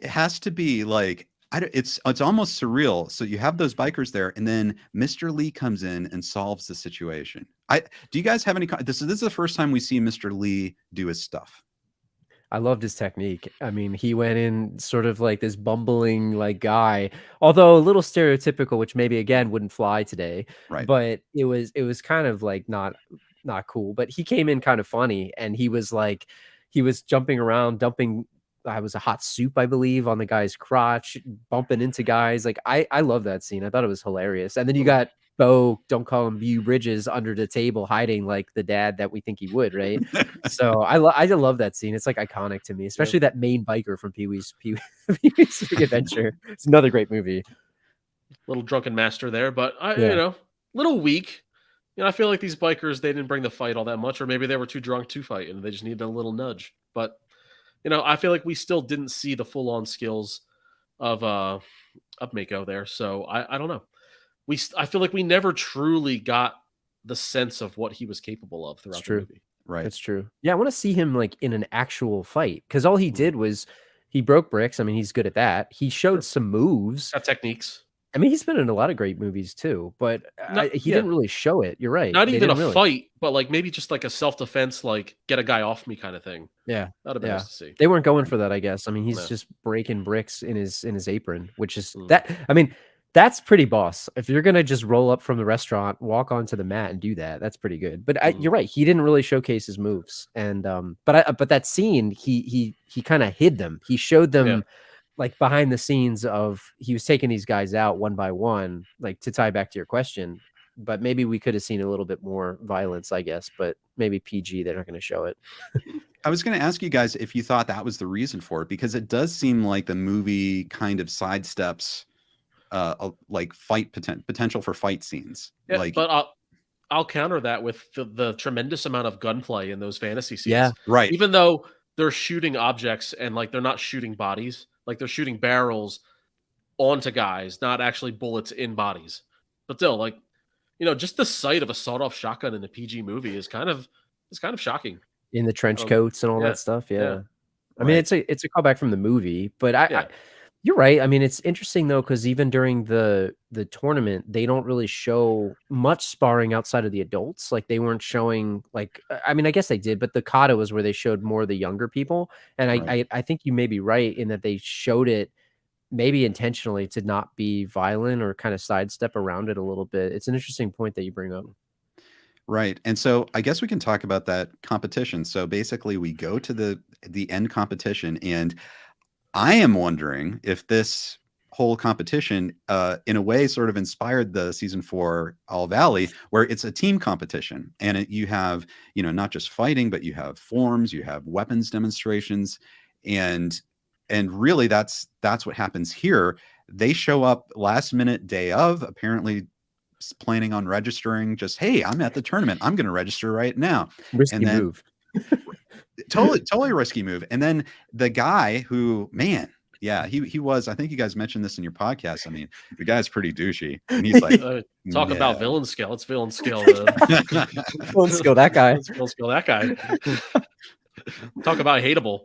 has to be like it's almost surreal. So you have those bikers there, and then Mr. Lee comes in and solves the situation. Do you guys have any? This is the first time we see Mr. Lee do his stuff. I loved his technique. I mean, he went in sort of like this bumbling like guy, although a little stereotypical, which maybe again wouldn't fly today. Right. But it was kind of like not cool. But he came in kind of funny, and he was jumping around, dumping. I was a hot soup, I believe, on the guy's crotch, bumping into guys. Like I love that scene. I thought it was hilarious. And then you got Bo, don't call him Bew Bridges, under the table hiding like the dad that we think he would, right? So I love that scene. It's like iconic to me, especially that main biker from Pee-wee's Big Adventure. It's another great movie. Little drunken master there, but Yeah. little weak. I feel like these bikers, they didn't bring the fight all that much, or maybe they were too drunk to fight and they just needed a little nudge. But I feel like we still didn't see the full-on skills of Mako there. So I don't know. I feel like we never truly got the sense of what he was capable of throughout the movie. Right. That's true. Yeah, I want to see him like in an actual fight, because all he did was he broke bricks. I mean, he's good at that. He showed some moves. Got techniques. I mean, he's been in a lot of great movies too, but he didn't really show it. You're right. Not They even a didn't really. fight, but like maybe just like a self-defense, like get a guy off me kind of thing. Yeah, That'd have been nice to see. They weren't going for that, I guess. I mean, he's No. just breaking bricks in his apron, which is that. I mean, that's pretty boss. If you're gonna just roll up from the restaurant, walk onto the mat, and do that, that's pretty good. But you're right. He didn't really showcase his moves, and but that scene, he kind of hid them. He showed them like behind the scenes of he was taking these guys out one by one, like to tie back to your question. But maybe we could have seen a little bit more violence, I guess. But maybe PG, they're not going to show it. I was going to ask you guys if you thought that was the reason for it, because it does seem like the movie kind of sidesteps like fight potential for fight scenes. Yeah, like, but I'll counter that with the tremendous amount of gunplay in those fantasy scenes. Yeah, right. Even though they're shooting objects and like they're not shooting bodies, like they're shooting barrels onto guys, not actually bullets in bodies. But still, like just the sight of a sawed-off shotgun in a PG movie is kind of shocking. In the trench coats and all that stuff. Yeah. I mean, Right. it's a callback from the movie, but Yeah. you're right. I mean, it's interesting though, because even during the tournament, they don't really show much sparring outside of the adults. Like they weren't showing like, I mean, I guess they did, but the kata was where they showed more of the younger people. And Right. I think you may be right in that they showed it maybe intentionally to not be violent or kind of sidestep around it a little bit. It's an interesting point that you bring up. Right. And so I guess we can talk about that competition. So basically we go to the end competition, and I am wondering if this whole competition in a way sort of inspired the season 4 All Valley, where it's a team competition, and you have, not just fighting, but you have forms, you have weapons demonstrations, and really that's what happens here. They show up last minute, day of, apparently planning on registering, just, hey, I'm at the tournament, I'm going to register right now. Risky And then move. totally risky move. And then the guy who, man, yeah, he was, I think you guys mentioned this in your podcast. I mean, the guy's pretty douchey, and he's like, Talk yeah. about villain skill. It's villain skill. Villain skill, that guy. It's villain skill, that guy. Talk about hateable.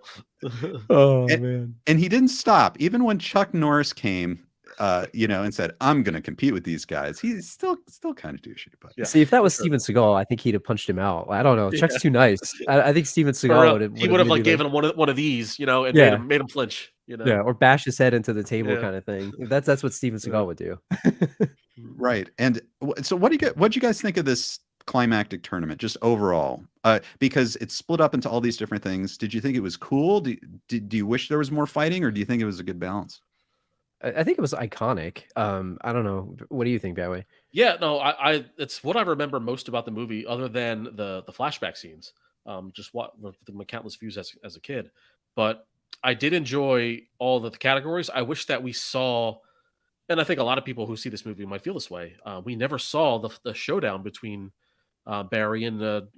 Oh man. And he didn't stop even when Chuck Norris came, and said, I'm going to compete with these guys. He's still kind of douchey. But See, if that was Steven Seagal, I think he'd have punched him out. I don't know. Chuck's too nice. I think Steven Seagal would have like given him one of these, and made him flinch. Yeah, or bash his head into the table kind of thing. That's what Steven Seagal would do. Right. And so what'd you guys think of this climactic tournament just overall? Because it's split up into all these different things. Did you think it was cool? Do you wish there was more fighting, or do you think it was a good balance? I think it was iconic. I don't know. What do you think, Badway? Yeah, no, I it's what I remember most about the movie, other than the flashback scenes. Just what the countless views as a kid. But I did enjoy all the categories. I wish that we saw, and I think a lot of people who see this movie might feel this way. We never saw the showdown between Barry and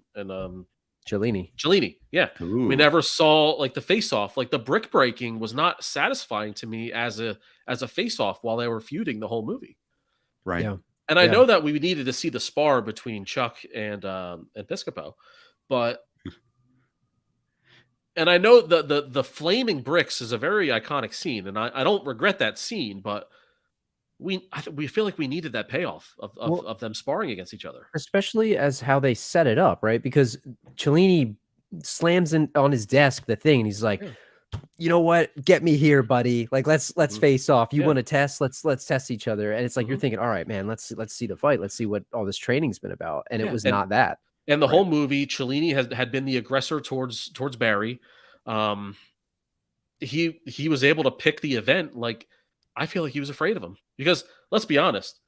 Cellini. Yeah. Ooh. We never saw like the face-off. Like the brick breaking was not satisfying to me as a face-off while they were feuding the whole movie. Right. Yeah. And I know that we needed to see the spar between Chuck and Piscopo, but and I know the flaming bricks is a very iconic scene, and I don't regret that scene, but we feel like we needed that payoff of them sparring against each other, especially as how they set it up, right? Because Cellini slams in on his desk the thing, and he's like, you know what? Get me here, buddy. Like let's face off. You want to test? Let's test each other. And it's like you're thinking, all right, man, let's see the fight. Let's see what all this training's been about. And it was not that. And the whole movie, Cellini had been the aggressor towards Barry. He was able to pick the event. Like I feel like he was afraid of him, because let's be honest,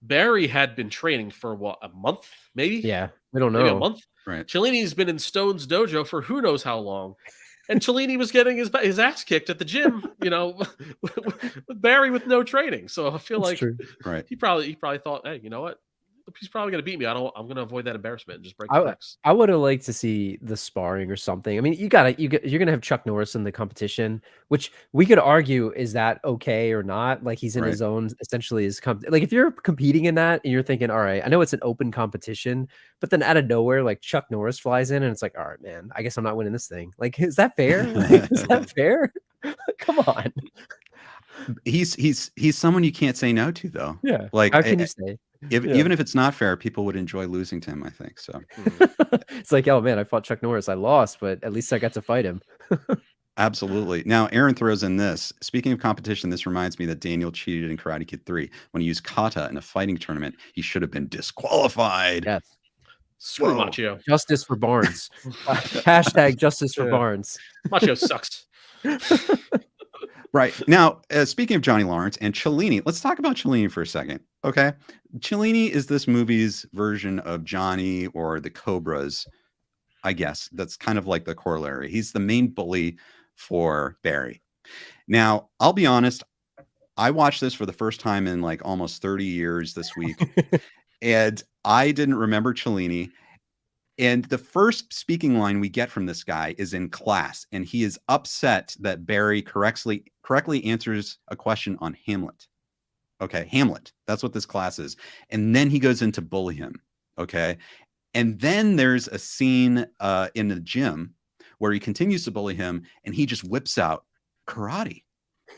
Barry had been training for what, a month, maybe? Yeah, we don't know. Maybe a month. Right. Cellini's been in Stone's dojo for who knows how long. And Cellini was getting his ass kicked at the gym, with Barry with no training. So I feel like right. he probably thought, hey, you know what? He's probably going to beat me. I'm going to avoid that embarrassment and just break the bricks. I would have liked to see the sparring or something. I mean, you're going to have Chuck Norris in the competition, which we could argue, is that okay or not? Like he's in his own, essentially like if you're competing in that and you're thinking, all right, I know it's an open competition, but then out of nowhere, like Chuck Norris flies in and it's like, all right, man, I guess I'm not winning this thing. Like, is that fair? Like, is that fair? Come on. He's someone you can't say no to, though. Yeah. Like, how can you say? Even if it's not fair, people would enjoy losing to him, I think. So it's like, oh man, I fought Chuck Norris. I lost, but at least I got to fight him. Absolutely. Now, Aaron throws in this. Speaking of competition, this reminds me that Daniel cheated in Karate Kid 3. When he used kata in a fighting tournament, he should have been disqualified. Yes. Screw Machio. Justice for Barnes. Hashtag justice for Barnes. Machio sucks. Right. Now, speaking of Johnny Lawrence and Cellini, let's talk about Cellini for a second. Okay. Cellini is this movie's version of Johnny or the Cobras, I guess. That's kind of like the corollary. He's the main bully for Barry. Now, I'll be honest. I watched this for the first time in like almost 30 years this week, and I didn't remember Cellini. And the first speaking line we get from this guy is in class, and he is upset that Barry correctly answers a question on Hamlet. Okay, Hamlet. That's what this class is. And then he goes in to bully him. Okay. And then there's a scene in the gym where he continues to bully him and he just whips out karate.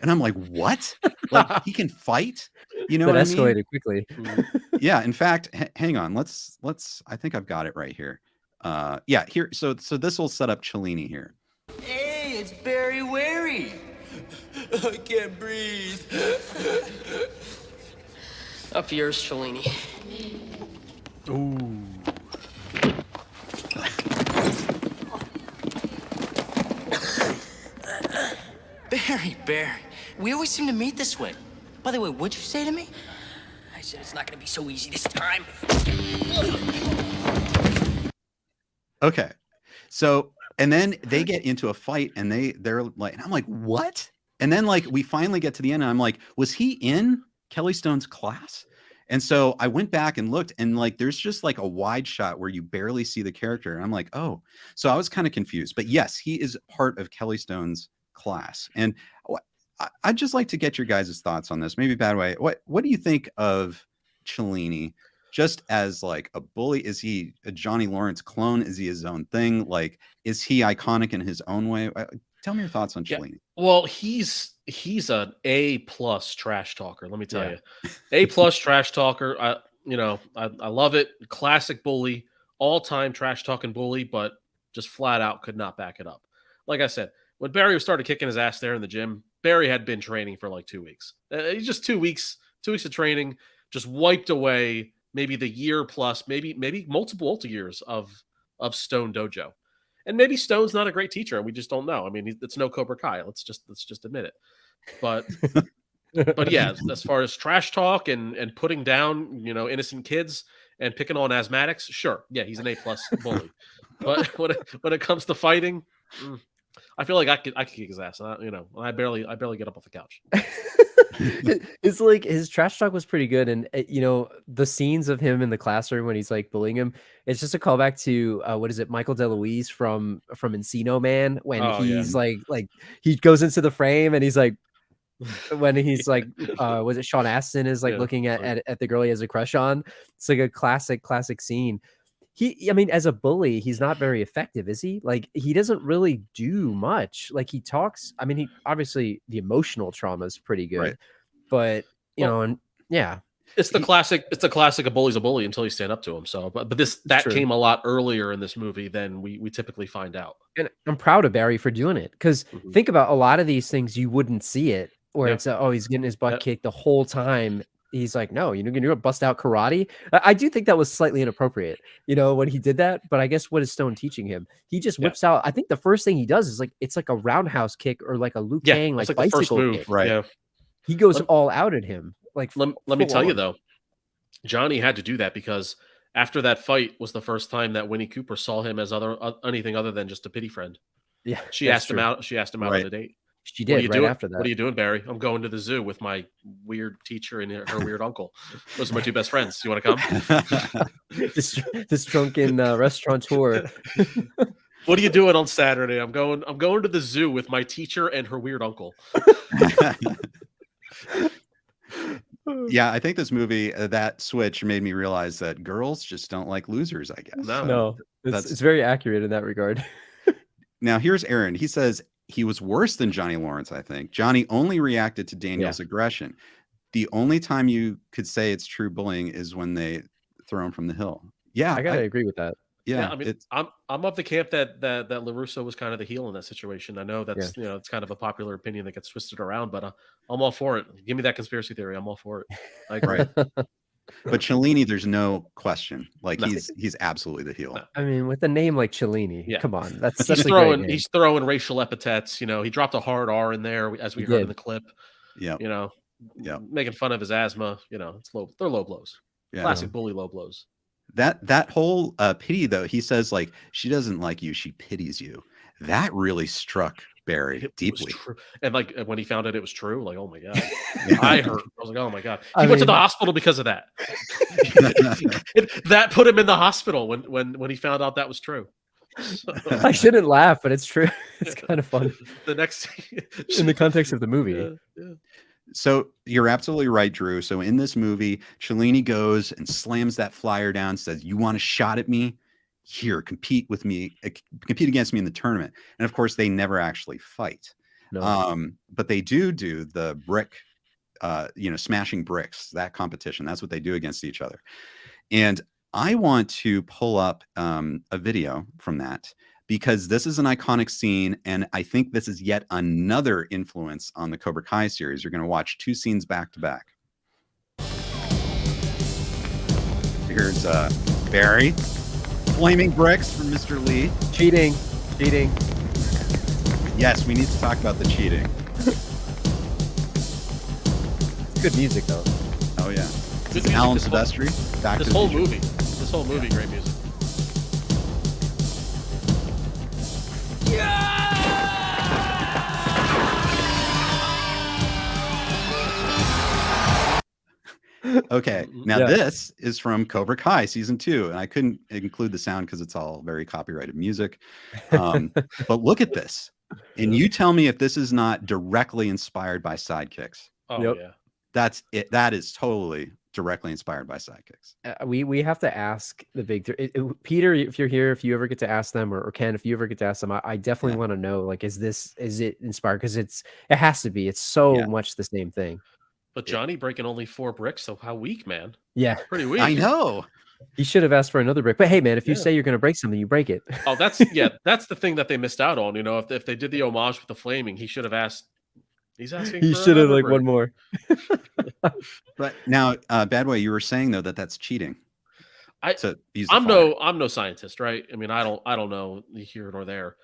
And I'm like, what? Like, he can fight? You know That what I mean? escalated quickly. Yeah. In fact, hang on. Let's. I think I've got it right here. Yeah. Here. So this will set up Cellini here. Hey, it's Barry Wary. I can't breathe. Up yours, Cellini. Ooh. Barry, we always seem to meet this way. By the way, what'd you say to me? I said it's not gonna be so easy this time. Okay. So, and then they get into a fight and they're like, and I'm like, what? And then like, we finally get to the end and I'm like, was he in Kelly Stone's class? And so I went back and looked and like, there's just like a wide shot where you barely see the character. And I'm like, oh, so I was kind of confused, but yes, he is part of Kelly Stone's class. And I'd just like to get your guys' thoughts on this. Maybe Badway. What do you think of Cellini just as like a bully? Is he a Johnny Lawrence clone? Is he his own thing? Like, is he iconic in his own way? Tell me your thoughts on Cellini. Well, he's an A+ trash talker. Let me tell you, A+ trash talker. I love it. Classic bully, all-time trash talking bully, but just flat out could not back it up. Like I said, when Barry started kicking his ass there in the gym, Barry had been training for like 2 weeks. He's just 2 weeks of training, just wiped away maybe the year plus, maybe multiple years of Stone Dojo. And maybe Stone's not a great teacher, and we just don't know. I mean, it's no Cobra Kai. Let's just admit it. But yeah, as far as trash talk and putting down, innocent kids and picking on asthmatics, sure, yeah, he's an A+ bully. But when it comes to fighting, I feel like I could kick his ass. I barely get up off the couch. It's like his trash talk was pretty good, and the scenes of him in the classroom when he's like bullying him, it's just a callback to what is it, Michael DeLuise from Encino Man, when he's like he goes into the frame and he's like, when he's like was it Sean Astin is like looking at the girl he has a crush on. It's like a classic scene. I mean, as a bully, he's not very effective, is he? Like, he doesn't really do much. Like, he talks. I mean, he obviously the emotional trauma is pretty good, right. But yeah, it's the classic. It's the classic. A bully's a bully until you stand up to him. So, but that came a lot earlier in this movie than we typically find out. And I'm proud of Barry for doing it, because think about a lot of these things, you wouldn't see it, where it's he's getting his butt kicked the whole time. He's like, no, you're going to bust out karate. I do think that was slightly inappropriate, when he did that. But I guess what is Stone teaching him? He just whips out. I think the first thing he does is it's like a roundhouse kick or like a Liu Kang, like bicycle kick. Right. Yeah. He goes all out at him. Like, let me tell you though, Johnny had to do that because after that fight was the first time that Winnie Cooper saw him as anything other than just a pity friend. Yeah. She asked him out on a date. She did right after that. What are you doing, Barry? I'm going to the zoo with my weird teacher and her weird uncle. Those are my two best friends. You want to come? this drunken restaurateur. What are you doing on Saturday? I'm going to the zoo with my teacher and her weird uncle. Yeah, I think this movie, that switch made me realize that girls just don't like losers, I guess. No, it's very accurate in that regard. Now, here's Aaron. He says, he was worse than Johnny Lawrence, I think. Johnny only reacted to Daniel's aggression. The only time you could say it's true bullying is when they throw him from the hill. Yeah, I gotta agree with that. Yeah, I mean, I'm of the camp that LaRusso was kind of the heel in that situation. I know that's it's kind of a popular opinion that gets twisted around, but I'm all for it. Give me that conspiracy theory. I'm all for it. I agree. But Cellini, there's no question. Like he's absolutely the heel. I mean, with a name like Cellini, come on, he's throwing racial epithets. He dropped a hard R in there as we heard in the clip. Yeah, making fun of his asthma. It's low. They're low blows. Yeah. Classic bully low blows. That whole pity though, he says like she doesn't like you, she pities you. That really struck Barry deeply. And like when he found out it was true, like, oh my god, I hurt. I was like, oh my god. He went to the hospital because of that. That put him in the hospital when he found out that was true. So, I shouldn't laugh, but it's true. It's kind of funny. The next in the context of the movie. Yeah. So you're absolutely right, Drew. So in this movie, Cellini goes and slams that flyer down, says, "You want a shot at me? Here, compete with me, compete against me in the tournament." And of course, they never actually fight. No. But they do the brick, smashing bricks, that competition. That's what they do against each other. And I want to pull up a video from that, because this is an iconic scene, and I think this is yet another influence on the Cobra Kai series. You're going to watch two scenes back to back. Here's Barry. Flaming bricks from Mr. Lee. Cheating. Yes, we need to talk about the cheating. Good music, though. Oh, yeah. Good This is Alan music, Silvestri. This whole movie, great music. Okay, now this is from Cobra Kai season 2, and I couldn't include the sound because it's all very copyrighted music. But look at this, and you tell me if this is not directly inspired by Sidekicks. Oh yeah, that's it. That is totally directly inspired by Sidekicks. We have to ask the big Peter, if you're here, if you ever get to ask them, or Ken, if you ever get to ask them, I definitely want to know, like, is it inspired? Because it has to be. It's so much the same thing. But Johnny breaking only 4 bricks, so how weak, man? Yeah, pretty weak. I know. He should have asked for another brick. But hey, man, if you say you're going to break something, you break it. Oh, that's the thing that they missed out on. You know, if they did the homage with the flaming, he should have asked. He's asking. He should have like brick. One more. But now, Badway, you were saying though that's cheating. I'm no scientist, right? I mean, I don't know here nor there,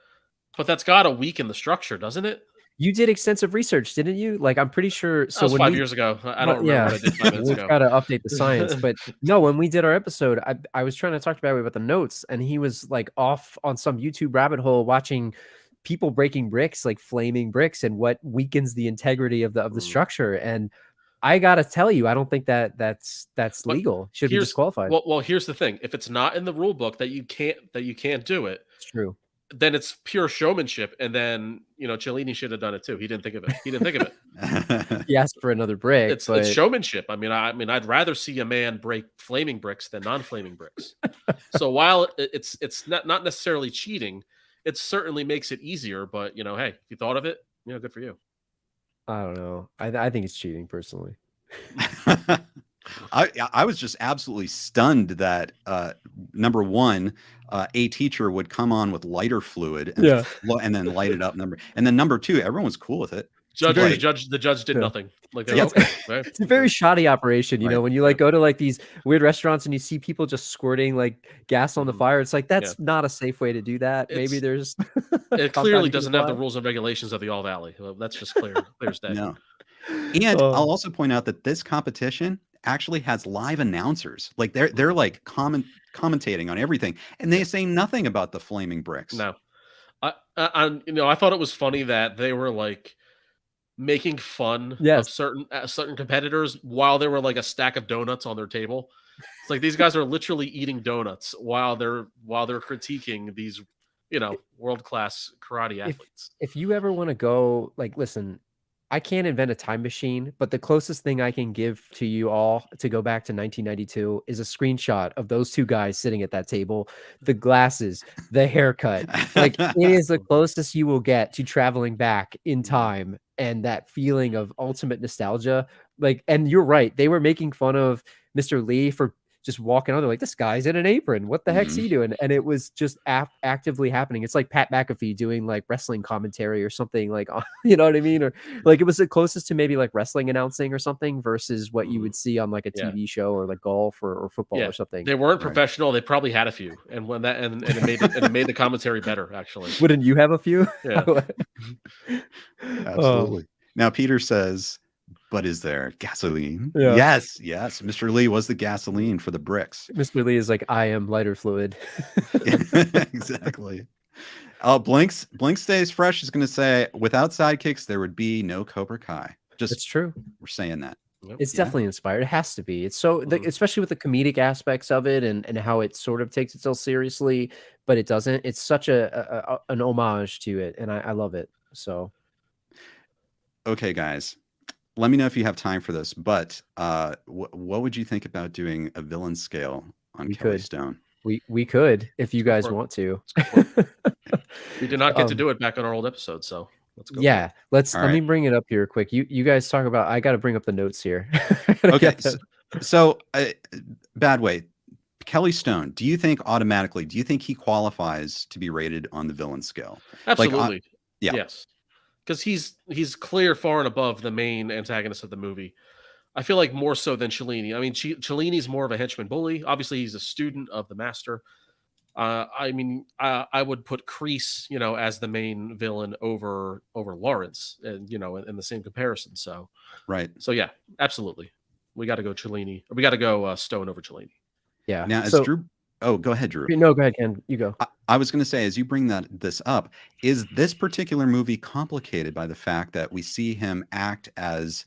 but that's got to weaken the structure, doesn't it? You did extensive research, didn't you? Like, I'm pretty sure. So that was 5 years ago. I don't remember what I did 5 minutes ago. We've got to update the science. But no, when we did our episode, I was trying to talk to Badway about the notes, and he was like off on some YouTube rabbit hole watching people breaking bricks, like flaming bricks, and what weakens the integrity of the structure. And I gotta tell you, I don't think that's legal. Should be disqualified. Well, here's the thing: if it's not in the rule book that you can't do it, it's true. Then it's pure showmanship, and then Cellini should have done it too. He didn't think of it. He asked for another brick. It's showmanship. I mean, I'd rather see a man break flaming bricks than non-flaming bricks. So while it's not necessarily cheating, it certainly makes it easier. But hey, if you thought of it, good for you. I don't know. I think it's cheating personally. I was just absolutely stunned that number one, a teacher would come on with lighter fluid and then light it up. And then number two, everyone was cool with it. The judge did nothing. Like it's a very shoddy operation. When you go to like these weird restaurants and you see people just squirting like gas on the fire, it's like that's not a safe way to do that. Maybe there's it clearly doesn't have the rules and regulations of the All Valley. That's just clear as day. No. And I'll also point out that this competition actually has live announcers. Like they're like commentating on everything, and they say nothing about the flaming bricks. No, I thought it was funny that they were like making fun of certain competitors while there were like a stack of donuts on their table. It's like these guys are literally eating donuts while they're critiquing these world-class karate athletes. If you ever want to go, like, listen, I can't invent a time machine, but the closest thing I can give to you all to go back to 1992 is a screenshot of those two guys sitting at that table, the glasses, the haircut. Like, it is the closest you will get to traveling back in time and that feeling of ultimate nostalgia. Like, and you're right. They were making fun of Mr. Lee for just walking on. They're like, this guy's in an apron. What the heck's he doing? And it was just actively happening. It's like Pat McAfee doing like wrestling commentary or something, like, you know what I mean? Or like it was the closest to maybe like wrestling announcing or something versus what you would see on like a TV show or like golf or football or something. They weren't professional. They probably had a few, and when that and it made the commentary better. Actually, wouldn't you have a few? Yeah, absolutely. Now Peter says, but is there gasoline? Yeah. Yes. Mr. Lee was the gasoline for the bricks. Mr. Lee is like, I am lighter fluid. Exactly. Blink Stays Fresh is going to say, without Sidekicks, there would be no Cobra Kai. It's true. We're saying that. It's definitely inspired. It has to be. It's so, especially with the comedic aspects of it and how it sort of takes itself seriously, but it doesn't. It's such an homage to it, and I love it. So, okay, guys. let me know if you have time for this, but what would you think about doing a villain scale on We Kelly could. Stone? We could if you go guys for it. want to. We did not get to do it back on our old episode, so let's go. Yeah, let All me right. bring it up here quick. You guys talk about. I got to bring up the notes here. I gotta Okay, get the- so Badway, Kelly Stone, do you think he qualifies to be rated on the villain scale? Absolutely. Yeah. Yes. Because he's clear far and above the main antagonist of the movie. I feel like more so than Cellini. I mean, Cellini's more of a henchman bully. Obviously, he's a student of the master. I mean, I would put Kreese, as the main villain over Lawrence, and in the same comparison. So, right. So yeah, absolutely, we got to go Cellini. We got to go Stone over Cellini. Yeah. Now, as So- Drew, oh, go ahead, Drew. No, go ahead, Ken. You go. I was going to say, as you bring this up, is this particular movie complicated by the fact that we see him act as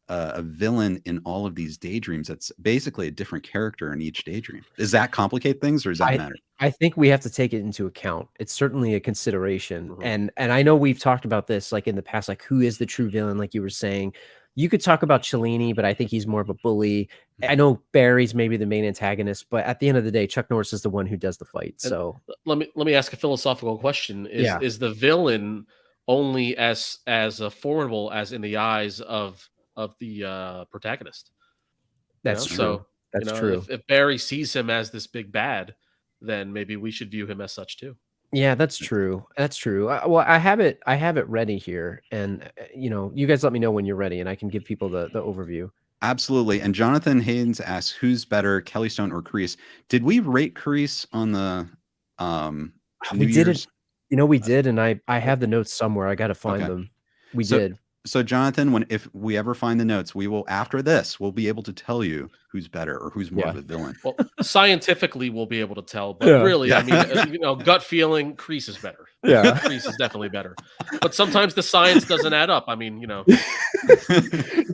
a villain in all of these daydreams? That's basically a different character in each daydream. Does that complicate things, or does that matter? I think we have to take it into account. It's certainly a consideration. And I know we've talked about this like in the past, like who is the true villain, like you were saying. You could talk about Cellini, but I think he's more of a bully. I know Barry's maybe the main antagonist, but at the end of the day, Chuck Norris is the one who does the fight. So let me ask a philosophical question. Is the villain only as formidable as in the eyes of the protagonist? That's true. So That's true. If Barry sees him as this big bad, then maybe we should view him as such too. Yeah, that's true. That's true. Well, I have it ready here, and you guys let me know when you're ready, and I can give people the overview. Absolutely. And Jonathan Haynes asks, who's better, Kelly Stone or Kreese? Did we rate Kreese on the New We did Year's? it. We did, and I have the notes somewhere. I got to find them. We did. So Jonathan, if we ever find the notes, we will, after this, we'll be able to tell you who's better or who's more of a villain. Well, scientifically, we'll be able to tell, but Yeah. really, Yeah. I mean, gut feeling, Kreese is better. Yeah. Kreese is definitely better. But sometimes the science doesn't add up. I mean, If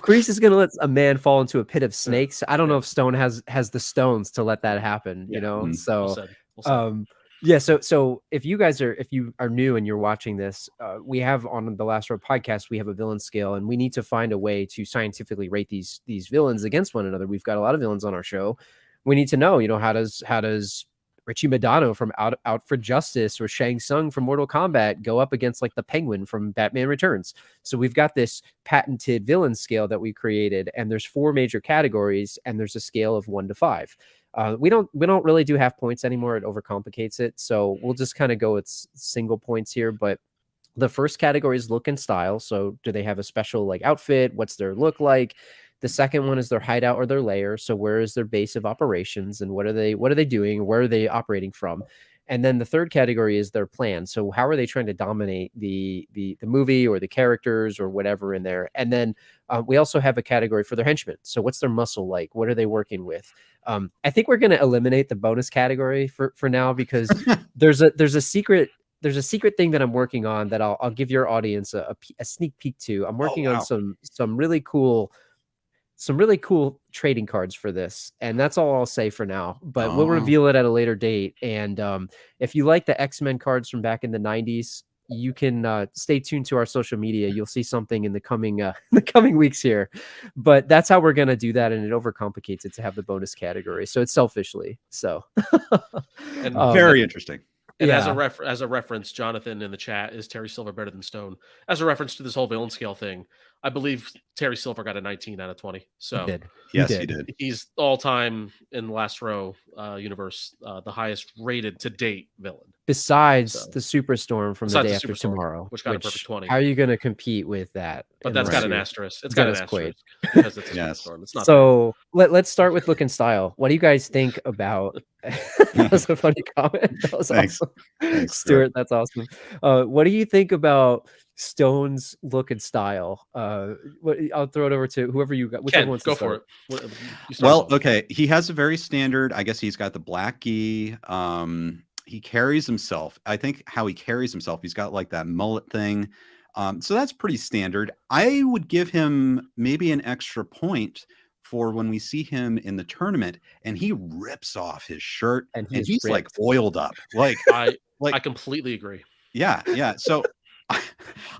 Kreese is going to let a man fall into a pit of snakes, I don't know if Stone has the stones to let that happen. So. Well said. Well said. Yeah, so if you are new and you're watching this, we have on the Last Row podcast, we have a villain scale, and we need to find a way to scientifically rate these villains against one another. We've got a lot of villains on our show. We need to know, how does Richie Madonna from Out for Justice or Shang Tsung from Mortal Kombat go up against like the Penguin from Batman Returns? So we've got this patented villain scale that we created, and there's 4 major categories, and there's a scale of 1 to 5. We don't really do half points anymore. It overcomplicates it. So we'll just kind of go with single points here. But the first category is look and style. So do they have a special like outfit? What's their look like? The second one is their hideout or their lair. So where is their base of operations, and what are they doing? Where are they operating from? And then the third category is their plan. So how are they trying to dominate the movie or the characters or whatever in there? And then we also have a category for their henchmen. So what's their muscle like? What are they working with? I think we're going to eliminate the bonus category for now, because there's a secret thing that I'm working on that I'll give your audience a sneak peek to. I'm working on some really cool trading cards for this, and that's all I'll say for now, but we'll reveal it at a later date. And if you like the X-Men cards from back in the 90s, you can stay tuned to our social media. You'll see something in the coming weeks here, but that's how we're going to do that. And it overcomplicates it to have the bonus category. So it's selfishly. So And very interesting. And as a reference, Jonathan in the chat, is Terry Silver better than Stone? As a reference to this whole villain scale thing, I believe Terry Silver got a 19 out of 20. So he did. He's all time in the Last Row universe, the highest rated to date villain. Besides the Superstorm from the Day After Superstorm, Tomorrow, which got a perfect 20. How are you going to compete with that? But that's got an asterisk. It's got an asterisk Quaid. because it's a Superstorm. It's not. So let's start with look and style. What do you guys think about? That was a funny comment. That was awesome. Thanks, Stuart. That's awesome. What do you think about Stone's look and style? I'll throw it over to whoever you got. Ken, wants go to start. for it. Well, okay. He has a very standard, I guess he's got the black gi. He carries himself. I think how he carries himself, he's got like that mullet thing. So that's pretty standard. I would give him maybe an extra point for when we see him in the tournament and he rips off his shirt and he's like oiled up. Like I completely agree. Yeah. So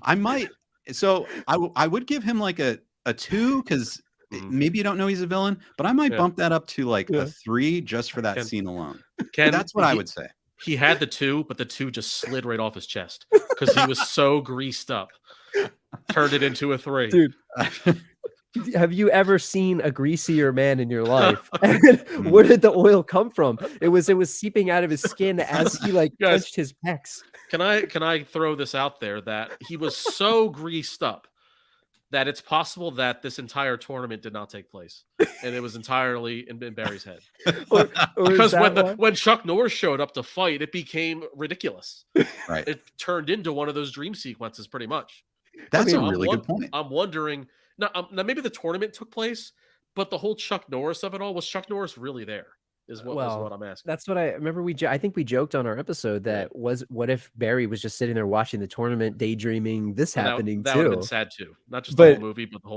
I might, So I would give him like a 2 because maybe you don't know he's a villain, but I might bump that up to like a 3 just for that scene alone. That's what I would say. He had the 2, but the 2 just slid right off his chest because he was so greased up. Turned it into a 3. Dude. Have you ever seen a greasier man in your life? Where did the oil come from? It was seeping out of his skin as he like clenched his pecs. Can I throw this out there that he was so greased up that it's possible that this entire tournament did not take place and it was entirely in Barry's head. Because when Chuck Norris showed up to fight, it became ridiculous. Right. It turned into one of those dream sequences pretty much. That's a really good point. I'm wondering now maybe the tournament took place, but the whole Chuck Norris of it all, was Chuck Norris really there? Is what I'm asking. That's what I remember. I think we joked on our episode that what if Barry was just sitting there watching the tournament, daydreaming this happening that too. would have been sad too. Not just the whole movie, but that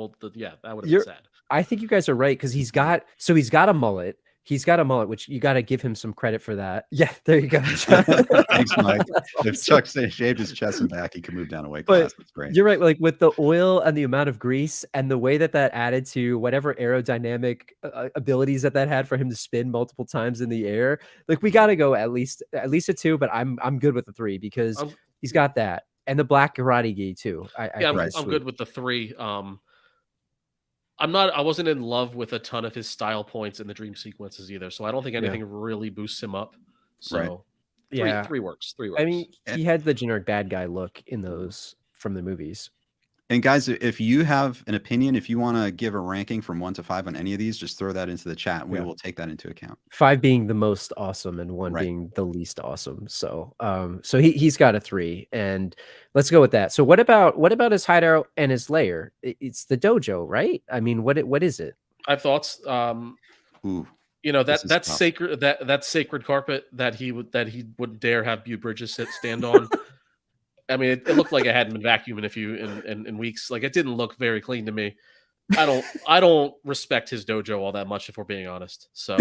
would have been sad. I think you guys are right because he's got a mullet. He's got a mullet, which you got to give him some credit for that. Yeah, there you go. Thanks, Mike. If Chuck shaved his chest and back, he could move down a weight class. That's great. You're right. Like with the oil and the amount of grease and the way that added to whatever aerodynamic abilities that had for him to spin multiple times in the air. Like we got to go at least a 2, but I'm good with the 3 because he's got that and the black karate gi too. I'm good with the 3. I wasn't in love with a ton of his style points in the dream sequences either, so I don't think anything really boosts him up. So three works. 3 works. I mean, he had the generic bad guy look in those from the movies. And guys, if you have an opinion, if you want to give a ranking from 1 to 5 on any of these, just throw that into the chat and we will take that into account. 5 being the most awesome and 1 being the least awesome. So so he's got a 3 and let's go with that. So what about his hideout and his lair? It's the dojo, right? I mean, what is it? I have thoughts. Ooh. You know, that's sacred that sacred carpet that he would dare have Bew Bridges stand on. I mean, it looked like it hadn't been vacuumed in weeks. Like it didn't look very clean to me. I don't respect his dojo all that much, if we're being honest. So,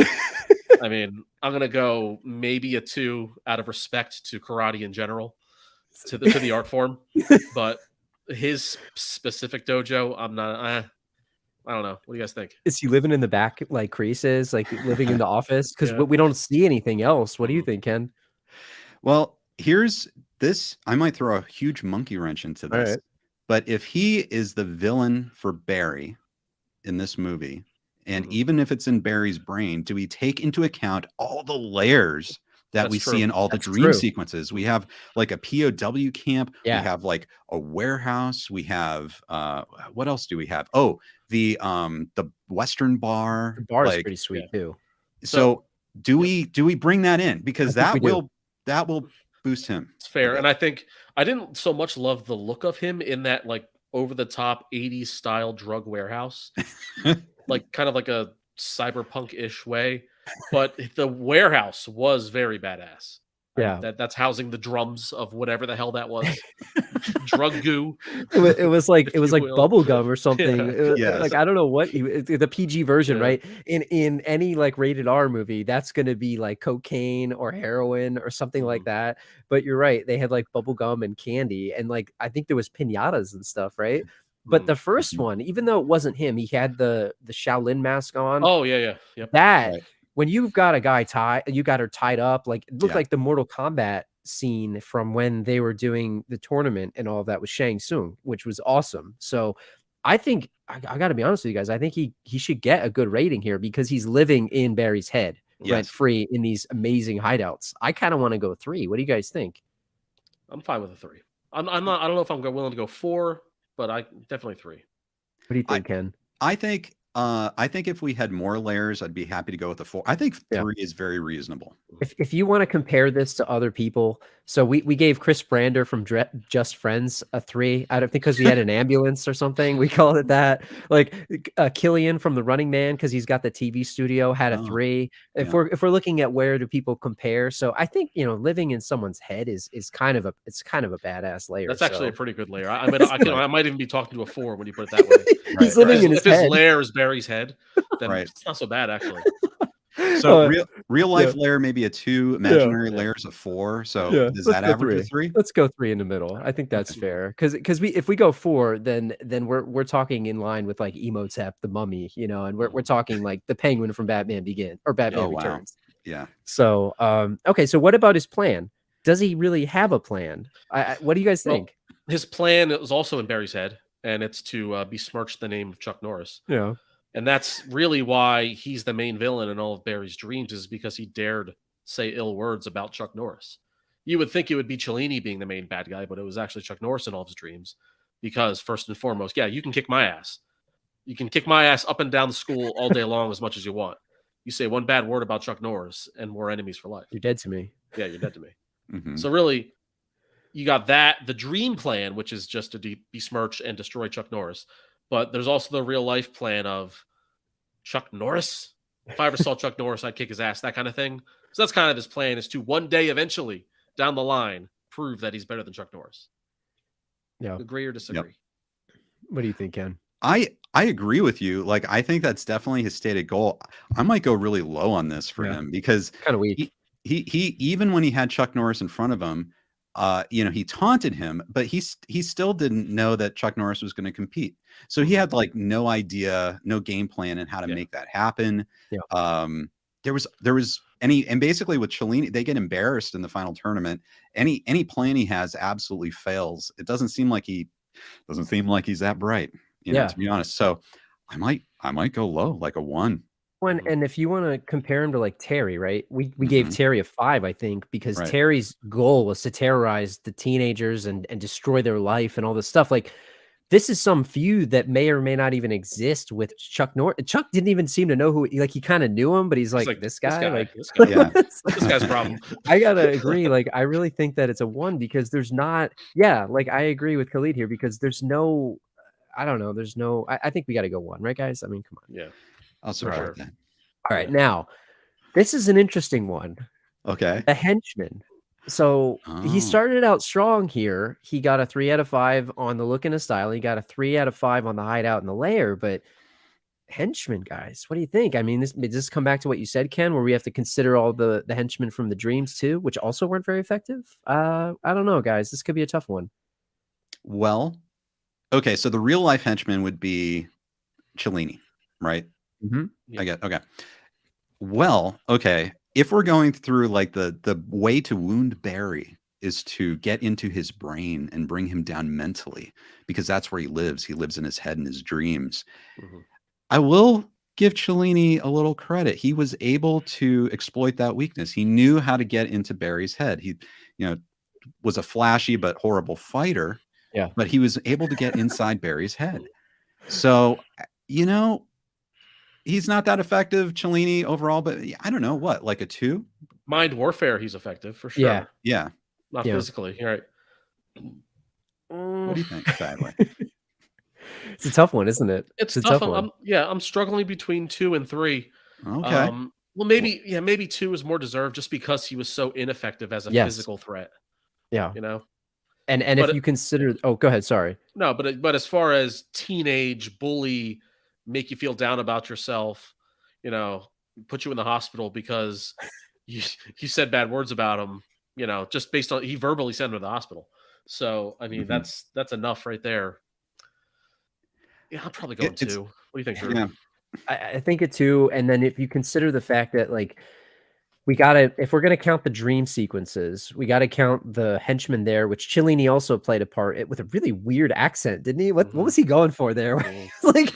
I mean, I'm gonna go maybe a 2 out of respect to karate in general, to the art form. But his specific dojo, I'm not. I don't know. What do you guys think? Is he living in the back like creases, like living in the office? Because we don't see anything else. What do you think, Ken? Well, here's this. I might throw a huge monkey wrench into this. Right. But if he is the villain for Barry in this movie, and even if it's in Barry's brain, do we take into account all the layers that we see in all the dream sequences? We have like a POW camp. We have like a warehouse. We have what else do we have? Oh, the Western bar. The bar is pretty sweet too. So do we bring that in? Because that will boost him. It's fair. And I think I didn't so much love the look of him in that like over the top 80s style drug warehouse, like kind of like a cyberpunk-ish way. But the warehouse was very badass. Yeah, that's housing the drums of whatever the hell that was. Drug goo. It was like bubble gum or something. Like I don't know what the PG version, right? In any like rated R movie, that's going to be like cocaine or heroin or something like that. But you're right; they had like bubble gum and candy, and like I think there was piñatas and stuff, right? But the first one, even though it wasn't him, he had the Shaolin mask on. Oh yeah. Yep. That. Right. When you've got a guy you got her tied up, like it looked like the Mortal Kombat scene from when they were doing the tournament and all of that with Shang Tsung, which was awesome. So I think I got to be honest with you guys. I think he should get a good rating here because he's living in Barry's head rent free in these amazing hideouts. I kind of want to go 3. What do you guys think? I'm fine with a 3. I'm not. I don't know if I'm willing to go 4, but I definitely 3. What do you think, Ken? I think if we had more layers, I'd be happy to go with a 4. I think 3 is very reasonable. If you want to compare this to other people, so we gave Chris Brander from Just Friends a 3 out of because he had an ambulance or something. We called it that. Like Killian from The Running Man because he's got the TV studio had a 3. If we're looking at where do people compare, so I think living in someone's head is kind of a badass layer. That's actually a pretty good layer. I mean, I might even be talking to a 4 when you put it that way. He's living in his head. If his lair is Barry's head, then it's not so bad actually. So real life yeah. layer maybe a 2, imaginary Yeah. layers a 4. So Yeah, does let's that go average a 3. 3? Let's go 3 in the middle. I think that's fair. Because if we go 4, then we're talking in line with like Emotep, the Mummy, you know, and we're talking like the Penguin from Batman Oh, wow. Returns. Yeah. So okay, so what about his plan? Does he really have a plan? What do you guys Well, think? his plan was also in Barry's head, and it's to besmirch the name of Chuck Norris. Yeah. And that's really why he's the main villain in all of Barry's dreams, is because he dared say ill words about Chuck Norris. You would think it would be Cellini being the main bad guy, but it was actually Chuck Norris in all of his dreams. Because first and foremost, yeah, you can kick my ass. You can kick my ass up and down the school all day long as much as you want. You say one bad word about Chuck Norris, and we're enemies for life. You're dead to me. Yeah, you're dead to me. Mhm. So really, you got that, the dream plan, which is just to besmirch and destroy Chuck Norris. But there's also the real life plan of Chuck Norris. If I ever saw Chuck Norris, I'd kick his ass, that kind of thing. So that's kind of his plan, is to one day eventually down the line prove that he's better than Chuck Norris. Yeah. Agree or disagree? What do you think, Ken? I agree with you. Like, I think that's definitely his stated goal. I might go really low on this for him because Kind of weak. he even when he had Chuck Norris in front of him, you know, he taunted him, but he still didn't know that Chuck Norris was going to compete. So he had like no idea, no game plan in how to make that happen. Yeah. There was and basically with Cellini, they get embarrassed in the final tournament. Any plan he has absolutely fails. It doesn't seem like he's that bright, you know, to be honest. So I might go low, like a 1. And if you want to compare him to like Terry, right? We gave Terry a 5, I think, because Right. Terry's goal was to terrorize the teenagers and destroy their life and all this stuff. Like, this is some feud that may or may not even exist with Chuck Norris. Chuck didn't even seem to know who, like, he kind of knew him, but he's like this guy. This guy. Yeah. This guy's problem. I gotta agree. Like, I really think that it's a 1 because there's not. Yeah, like I agree with Khalid here because there's no. I don't know. There's no. I think we got to go 1, right, guys? I mean, come on. Yeah. I'll support that. All right, now this is an interesting one. Okay. The henchman. So he started out strong here. He got a 3 out of 5 on the look and the style. He got a 3 out of 5 on the hideout and the layer. But henchman, guys, what do you think? I mean, does this come back to what you said, Ken, where we have to consider all the henchmen from the dreams too, which also weren't very effective? I don't know, guys. This could be a tough one. Well, okay. So the real life henchman would be Cellini, right? I get okay. Well, okay. If we're going through like the way to wound Barry is to get into his brain and bring him down mentally, because that's where he lives. He lives in his head and his dreams. I will give Cellini a little credit. He was able to exploit that weakness. He knew how to get into Barry's head. He, you know, was a flashy but horrible fighter. Yeah. But he was able to get inside Barry's head. So, you know, he's not that effective, Cellini, overall, but I don't know, what, like a 2? Mind warfare, he's effective for sure. Yeah. Not physically. You're right. What do you think, Badway? It's a tough one, isn't it? It's a tough. tough one. I'm struggling between 2 and 3. Okay. Well, maybe 2 is more deserved just because he was so ineffective as a physical threat. Yeah. You know? And if you consider, go ahead. Sorry. No, but as far as teenage bully, make you feel down about yourself, you know, put you in the hospital because you said bad words about him, you know, just based on he verbally sent him to the hospital. So I mean, that's enough right there. Yeah, I'm probably going 2. What do you think, Drew? Yeah. I think it 2. And then if you consider the fact that like if we're gonna count the dream sequences, we gotta count the henchman there, which Cellini also played a part with a really weird accent, didn't he? What was he going for there? Like,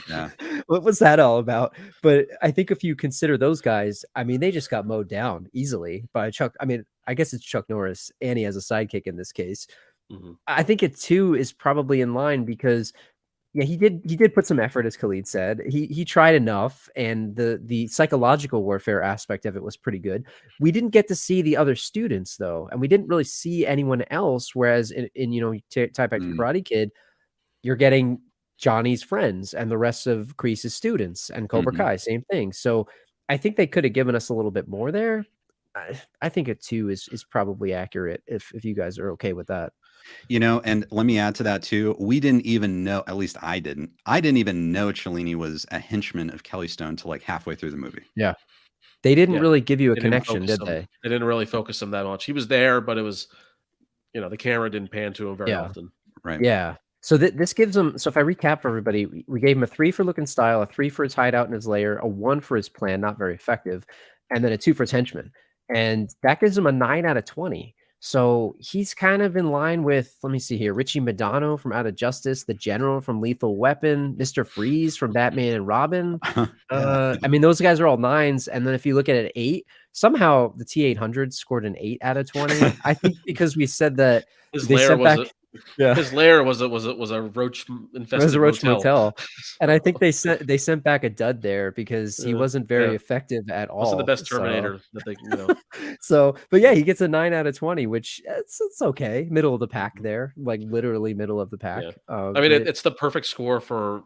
what was that all about? But I think if you consider those guys, I mean, they just got mowed down easily by Chuck. I mean, I guess it's Chuck Norris, and he has a sidekick in this case. I think it 2 is probably in line because he did put some effort, as Khalid said. He tried enough, and the psychological warfare aspect of it was pretty good. We didn't get to see the other students though, and we didn't really see anyone else. Whereas in you know, type back to Karate Kid, you're getting Johnny's friends and the rest of Kreese's students, and Cobra Kai, same thing. So I think they could have given us a little bit more there. I think a 2 is probably accurate if you guys are okay with that. You know, and let me add to that too. We didn't even know, at least I didn't even know Cellini was a henchman of Kelly Stone till like halfway through the movie. Yeah. They didn't Yeah. really give you a They didn't connection, focus did him. they? They didn't really focus him that much. He was there, but it was, the camera didn't pan to him very Yeah. often. Right. Yeah. So this gives him. So if I recap for everybody, we gave him a 3 for look and style, a 3 for his hideout and his lair, a 1 for his plan, not very effective, and then a 2 for his henchman, and that gives him a 9 out of 20. So he's kind of in line with, let me see here, Richie Madonna from Out of Justice, the General from Lethal Weapon, Mr. Freeze from Batman and Robin. Yeah. I mean, those guys are all 9s. And then if you look at it 8, somehow the T-800 scored an 8 out of 20. I think because we said that His they lair sent was back. Yeah. his lair was a roach infested It was a roach motel. motel, and I think they sent back a dud there because he wasn't very effective at all. Wasn't the best so- Terminator that they, So, but yeah, he gets a 9 out of 20, which it's okay, middle of the pack there, like literally middle of the pack. Yeah. I I mean, it's the perfect score for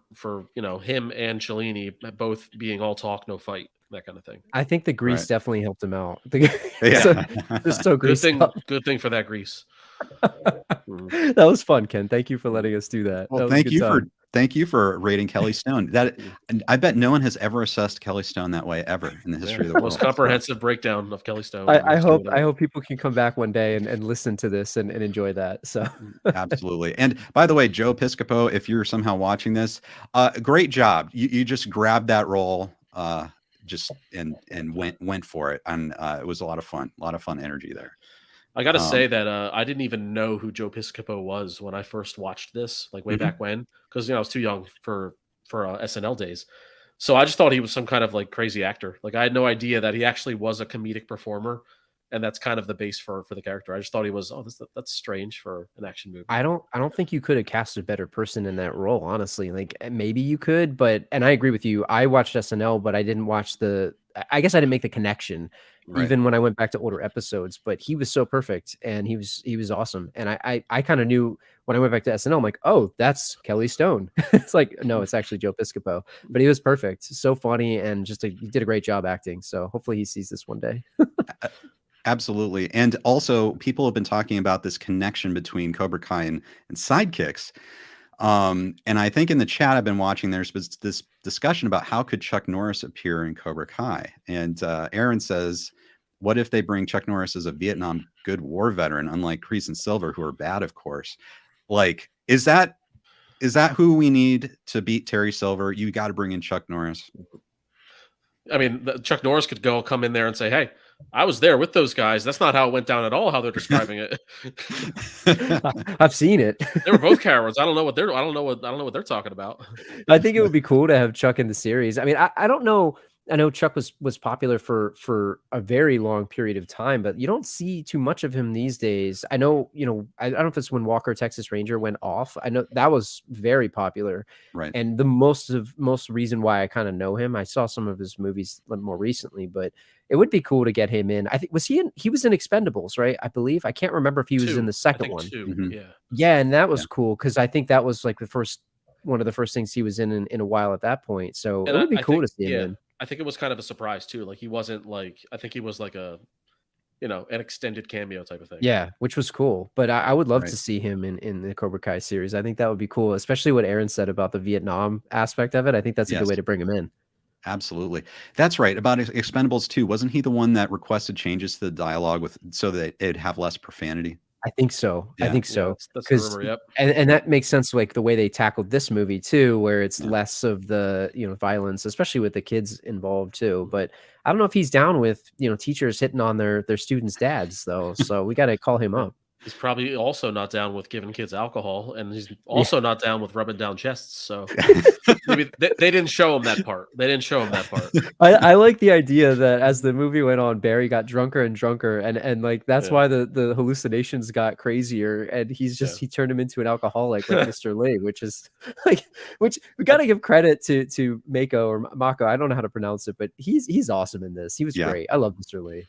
him and Cellini both being all talk, no fight, that kind of thing. I think the grease Right. definitely helped him out. Yeah. Just so Good greased thing, up. good thing for that grease. That was fun, Ken. Thank you for letting us do that. Well, That was a thank good you time. thank you for rating Kelly Stone. That, and I bet no one has ever assessed Kelly Stone that way ever in the history of the world. Most comprehensive breakdown of Kelly Stone. I hope people can come back one day and listen to this and enjoy that. So Absolutely. And by the way, Joe Piscopo, if you're somehow watching this, great job. You just grabbed that role just and went for it. And it was a lot of fun energy there. I got to say that I didn't even know who Joe Piscopo was when I first watched this, like way back when, because I was too young for SNL days. So I just thought he was some kind of like crazy actor. Like I had no idea that he actually was a comedic performer, and that's kind of the base for the character. I just thought he was, that's strange for an action movie. I don't think you could have cast a better person in that role, honestly. Like maybe you could, but and I agree with you. I watched SNL, but I didn't watch I guess I didn't make the connection even when I went back to older episodes, but he was so perfect and he was awesome. And I kind of knew when I went back to SNL, I'm like, oh, that's Kelly Stone. It's like, no, it's actually Joe Piscopo, but he was perfect. So funny. And he did a great job acting. So hopefully he sees this one day. Absolutely. And also people have been talking about this connection between Cobra Kai and Sidekicks. And I think in the chat I've been watching, there's this discussion about how could Chuck Norris appear in Cobra Kai. And Aaron says, what if they bring Chuck Norris as a Vietnam good war veteran, unlike Kreese and Silver, who are bad, of course? Like, is that who we need to beat Terry Silver? You got to bring in Chuck Norris. I mean, Chuck Norris could come in there and say, "Hey, I was there with those guys. That's not how it went down at all. How they're describing it. I've seen it. They were both cowards. I don't know what they're talking about." I think it would be cool to have Chuck in the series. I mean, I don't know. I know Chuck was popular for a very long period of time, but you don't see too much of him these days. I know, I don't know if it's when Walker Texas Ranger went off. I know that was very popular. Right. And the most reason why I kind of know him, I saw some of his movies more recently, but it would be cool to get him in. I think he was in Expendables, right? I believe. I can't remember if he was in the second one. Yeah. Yeah, and that was cool because I think that was like one of the first things he was in a while at that point. So it would be cool to see him in. I think it was kind of a surprise too. Like he wasn't I think he was like an extended cameo type of thing. Yeah, which was cool. But I would love to see him in the Cobra Kai series. I think that would be cool, especially what Aaron said about the Vietnam aspect of it. I think that's a good way to bring him in. Absolutely. That's right. About Expendables 2, wasn't he the one that requested changes to the dialogue so that it'd have less profanity? I think so. Yeah. I think so. That's the rumor, yep. And that makes sense, like the way they tackled this movie too, where it's less of the violence, especially with the kids involved too. But I don't know if he's down with teachers hitting on their students' dads though. So we got to call him up. He's probably also not down with giving kids alcohol, and he's also not down with rubbing down chests. So maybe they didn't show him that part. I like the idea that as the movie went on, Barry got drunker and drunker, and like that's why the hallucinations got crazier, and he turned him into an alcoholic like Mr. Lee, which is which we got to give credit to Mako or Mako. I don't know how to pronounce it, but he's awesome in this. He was great. I love Mr. Lee.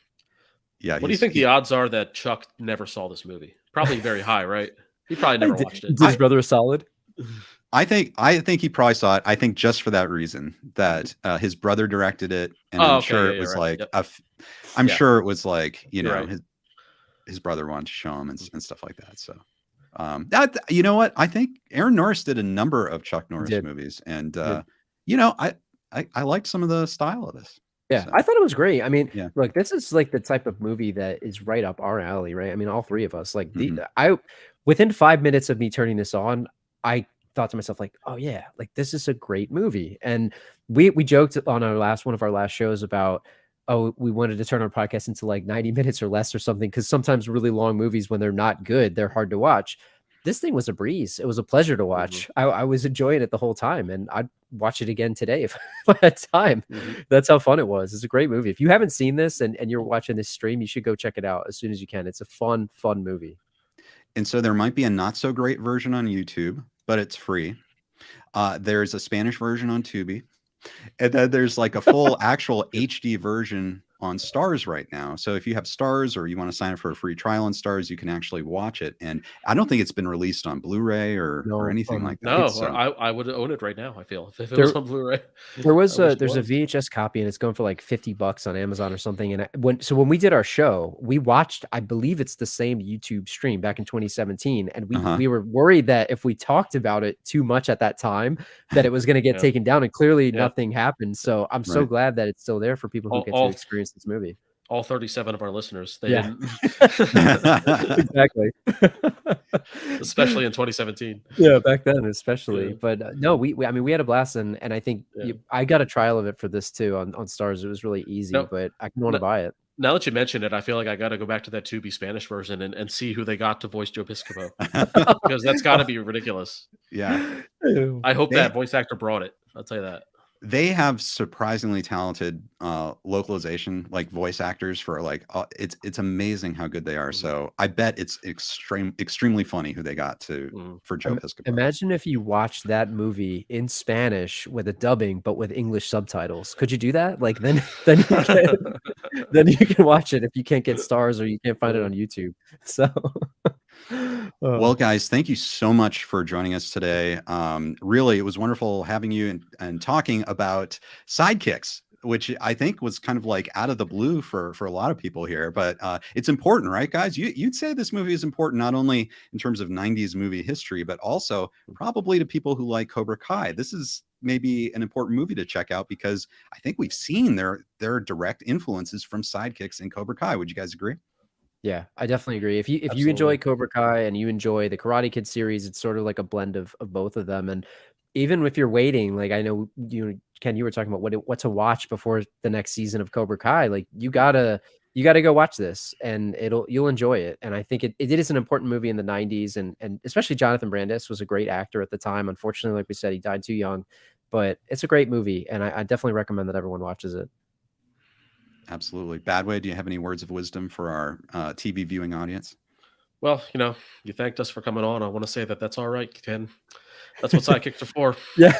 Yeah. What do you think the odds are that Chuck never saw this movie? Probably very high, right? He probably never watched it. Did his brother a solid? I think he probably saw it. I think just for that reason that his brother directed it, and I'm sure it was like I'm sure it was like his brother wanted to show him and stuff like that. So that you know what, I think Aaron Norris did a number of Chuck Norris movies, and I liked some of the style of this. Yeah, So, I thought it was great. I mean, yeah. look, this is like the type of movie that is right up our alley, right? I mean, all three of us. Like Mhm. within 5 minutes of me turning this on, I thought to myself, like, oh yeah, like this is a great movie. And we joked on one of our last shows about, oh, we wanted to turn our podcast into like 90 minutes or less or something, because sometimes really long movies, when they're not good, they're hard to watch. This thing was a breeze. It was a pleasure to watch. I was enjoying it the whole time, and I'd watch it again today if I had time. That's how fun it was. It's a great movie. If you haven't seen this and you're watching this stream, you should go check it out as soon as you can. It's a fun movie. And so there might be a not so great version on YouTube, but it's free. There's a Spanish version on Tubi. And then there's like a full actual HD version on Stars right now. So if you have Stars or you want to sign up for a free trial on Stars, you can actually watch it. And I don't think it's been released on Blu-ray or anything like that. No, So, I would own it right now. I feel if it was on Blu-ray. There's a VHS copy, and it's going for like $50 on Amazon or something. And when we did our show, we watched, I believe it's the same YouTube stream back in 2017, and we were worried that if we talked about it too much at that time, that it was going to get taken down. And clearly, nothing happened. So I'm so glad that it's still there for people who get to experience this movie. All 37 of our listeners, they didn't. Exactly. Especially in 2017. Yeah, back then especially. Yeah. But no, I mean, we had a blast, and I think I got a trial of it for this too on Stars. It was really easy, but I want to buy it. Now that you mention it, I feel like I got to go back to that Tubi Spanish version and see who they got to voice Joe Piscopo, because that's got to be ridiculous. Yeah, I hope that voice actor brought it. I'll tell you that. They have surprisingly talented localization, like voice actors for like it's amazing how good they are. So I bet it's extremely funny who they got for Joe Piscopo. Imagine if you watched that movie in Spanish with a dubbing, but with English subtitles. Could you do that? Like then you can watch it if you can't get Stars or you can't find it on YouTube. So. Well, guys, thank you so much for joining us today. Really, it was wonderful having you and talking about Sidekicks, which I think was kind of like out of the blue for a lot of people here. But it's important, right, guys? You'd say this movie is important not only in terms of 90s movie history, but also probably to people who like Cobra Kai. This is maybe an important movie to check out because I think we've seen their direct influences from Sidekicks and Cobra Kai. Would you guys agree? Yeah, I definitely agree. If you enjoy Cobra Kai and you enjoy the Karate Kid series, it's sort of like a blend of both of them. And even if you're waiting, like I know Ken, you were talking about what to watch before the next season of Cobra Kai. Like you gotta go watch this, and you'll enjoy it. And I think it is an important movie in the 90s, and especially Jonathan Brandis was a great actor at the time. Unfortunately, like we said, he died too young. But it's a great movie, and I definitely recommend that everyone watches it. Absolutely. Badway, do you have any words of wisdom for our TV viewing audience? Well, you thanked us for coming on. I want to say that's all right, Ken. That's what Sidekicks are for. Yeah.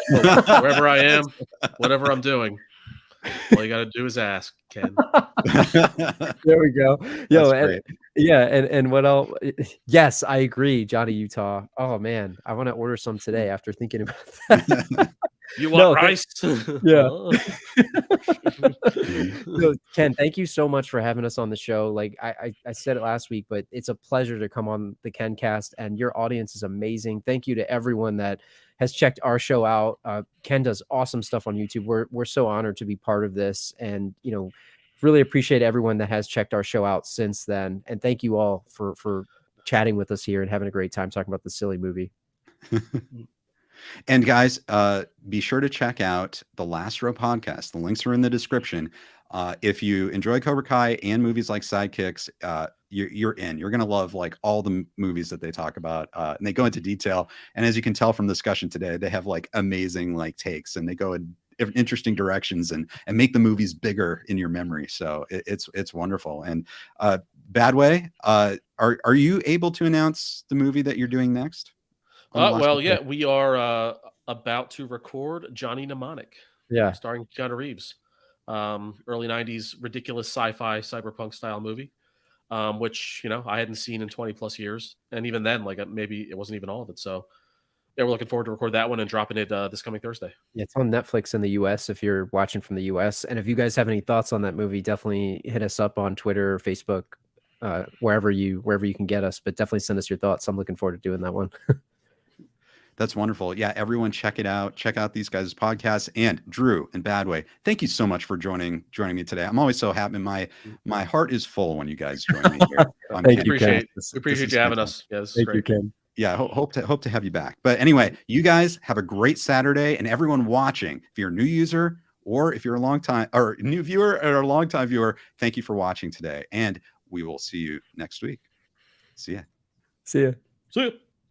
Wherever I am, whatever I'm doing, all you got to do is ask, Ken. There we go. And what else? Yes, I agree, Johnny Utah. Oh man, I want to order some today after thinking about that. You want rice? Yeah. So, Ken, thank you so much for having us on the show. Like I said it last week, but it's a pleasure to come on the KenCast, and your audience is amazing. Thank you to everyone that has checked our show out. Ken does awesome stuff on YouTube. We're so honored to be part of this, and really appreciate everyone that has checked our show out since then. And thank you all for chatting with us here and having a great time talking about the silly movie. And guys, be sure to check out the Last Row podcast. The links are in the description. If you enjoy Cobra Kai and movies like Sidekicks, you're in. You're going to love like all the movies that they talk about, and they go into detail. And as you can tell from the discussion today, they have like amazing like takes, and they go in interesting directions and make the movies bigger in your memory. So it's wonderful. And Badway, are you able to announce the movie that you're doing next? We are about to record Johnny Mnemonic. Yeah, starring Keanu Reeves. Early 90s ridiculous sci-fi cyberpunk style movie, which I hadn't seen in 20 plus years, and even then, like maybe it wasn't even all of it. So yeah, we're looking forward to record that one and dropping it this coming Thursday. Yeah, it's on Netflix in the US if you're watching from the US. And if you guys have any thoughts on that movie, definitely hit us up on Twitter or Facebook, wherever you can get us. But definitely send us your thoughts. I'm looking forward to doing that one. That's wonderful. Yeah, everyone check it out. Check out these guys' podcasts. And Drew and Badway, thank you so much for joining me today. I'm always so happy. My heart is full when you guys join me here. Thank you, Appreciate Ken. we appreciate you having us. Yeah, this is Thank great. you, Ken. Yeah, hope to have you back. But anyway, you guys have a great Saturday, and everyone watching, if you're a new user or if you're a long time or new viewer or a long time viewer, thank you for watching today, and we will see you next week. See ya. See ya. See ya.